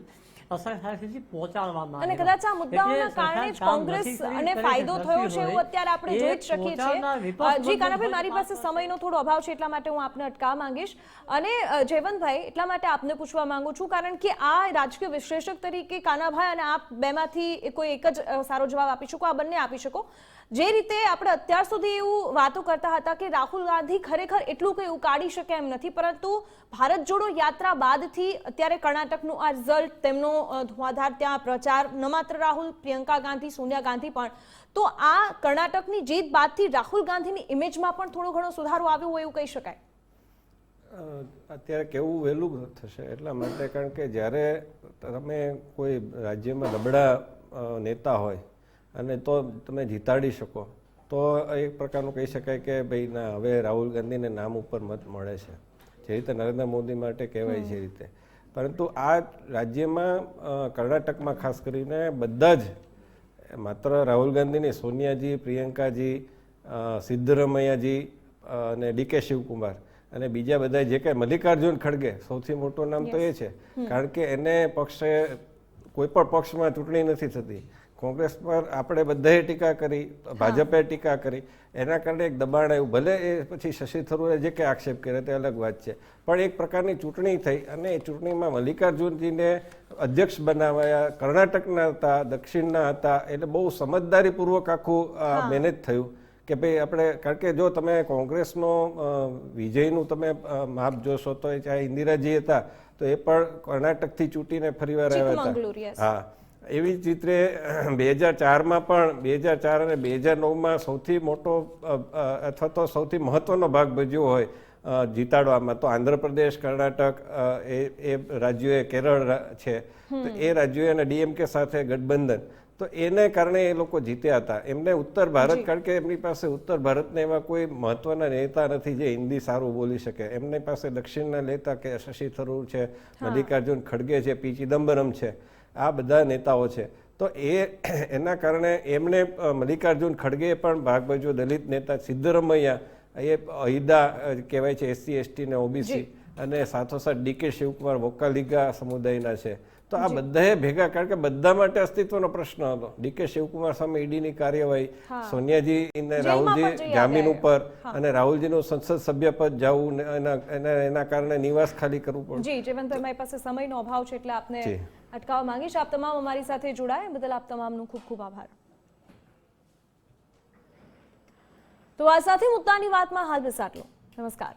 અસરકારકથી પહોંચાડવામાં અને કદાચ આ મુદ્દાઓના કારણે જ કોંગ્રેસ અને ફાયદો થયો છે એવું અત્યારે આપણે જોઈ જ શકીએ છીએ. જી કાનાભાઈ, મારી પાસે સમયનો થોડો અભાવ છે એટલા માટે હું આપને અટકાવવા માંગીશ. અને જયવંતભાઈ, એટલા માટે આપને પૂછવા માંગુ છું કારણ કે આ રાજકીય વિશ્લેષક તરીકે કાનાભાઈ અને આપ બેમાંથી કોઈ એક જ સારો જવાબ આપી શકો, આ બંને આપી શકો. જે રીતે આપણે અત્યાર સુધી એવું વાતો કરતા હતા કે રાહુલ ગાંધી ખરેખર એટલું કંઈ ઉકાળી શકે એમ નથી, પરંતુ ભારત જોડો યાત્રા બાદથી અત્યારે કર્ણાટકનું આ રિઝલ્ટ, તેમનો ધુઆધાર ત્યાં પ્રચાર, ન માત્ર રાહુલ, પ્રિયંકા ગાંધી, સોનિયા ગાંધી પણ, તો આ કર્ણાટકની જીત બાદથી રાહુલ ગાંધીની ઇમેજમાં પણ થોડો ઘણો સુધારો આવ્યો હોય એવું કહી શકાય. અત્યારે કેવું વહેલું થશે એટલા માટે, કારણ કે જ્યારે તમે કોઈ રાજ્યમાં નબળા નેતા હોય અને તો તમે જીતાડી શકો તો એક પ્રકારનું કહી શકાય કે ભાઈ ના, હવે રાહુલ ગાંધીને નામ ઉપર મત મળે છે, જે રીતે નરેન્દ્ર મોદી માટે કહેવાય છે એ રીતે. પરંતુ આ રાજ્યમાં કર્ણાટકમાં ખાસ કરીને બધા જ માત્ર રાહુલ ગાંધીની સોનિયાજી, પ્રિયંકાજી, સિદ્ધરમૈયાજી અને ડીકે શિવકુમાર અને બીજા બધા જે કંઈ મલ્લિકાર્જુન ખડગે સૌથી મોટું નામ તો એ છે, કારણ કે એને પક્ષે કોઈ પણ પક્ષમાં ચૂંટણી નથી થતી. કોંગ્રેસ પર આપણે બધાએ ટીકા કરી, ભાજપે ટીકા કરી, એના કારણે એક દબાણ આવ્યું. ભલે એ પછી શશી થરૂરે જે કંઈ આક્ષેપ કરે તે અલગ વાત છે, પણ એક પ્રકારની ચૂંટણી થઈ અને એ ચૂંટણીમાં મલ્લિકાર્જુનજીને અધ્યક્ષ બનાવાયા. કર્ણાટકના હતા, દક્ષિણના હતા, એટલે બહુ સમજદારીપૂર્વક આખું મેનેજ થયું કે ભાઈ આપણે, કારણ કે જો તમે કોંગ્રેસનો વિજયનું તમે માપ જોશો તો ચાહે ઇન્દિરાજી હતા તો એ પણ કર્ણાટકથી ચૂંટીને ફરીવાર આવ્યા હતા. હા, એવી જ રીતે 2004માં પણ 2004 અને 2009માં સૌથી મોટો અથવા તો સૌથી મહત્વનો ભાગ ભજવ્યો હોય જીતાડવામાં તો આંધ્રપ્રદેશ, કર્ણાટક એ રાજ્યોએ, કેરળ છે, તો એ રાજ્યોએ અને ડીએમકે સાથે ગઠબંધન, તો એને કારણે એ લોકો જીત્યા હતા. એમને ઉત્તર ભારત, કારણ કે એમની પાસે ઉત્તર ભારતના એવા કોઈ મહત્વના નેતા નથી જે હિન્દી સારું બોલી શકે. એમની પાસે દક્ષિણના નેતા કે શશી થરૂર છે, મલ્લિકાર્જુન ખડગે છે, પી ચિદમ્બરમ છે, આ બધા નેતાઓ છે. તો એના કારણે એમણે મલ્લિકાર્જુન ખડગે પણ ભાગ ભજવ્યો. દલિત નેતા સિદ્ધરમૈયા એ અહિદા કહેવાય છે, SC ST ને OBC, અને સાથોસાથ ડીકે શિવકુમાર વોકાલિગા સમુદાયના છે. તો આ બધાએ ભેગા, કારણ કે બધા માટે અસ્તિત્વનો પ્રશ્ન હતો. ડીકે શિવકુમાર સામે ઈડીની કાર્યવાહી, સોનિયાજી ને રાહુલજી જામીન ઉપર, અને રાહુલજીનું સંસદ સભ્ય પદ જવું, એના કારણે નિવાસ ખાલી કરવું પડ્યું. જી જીવનભાઈ, મારી પાસે સમયનો અભાવ છે એટલે આપને અટકાવવા માંગીશ. આપ તમામ અમારી સાથે જોડાયા બદલ આપ તમામનો ખૂબ ખૂબ આભાર. તો આ સાથે મુદ્દાની વાતમાં હાલ બસ આટલું. નમસ્કાર.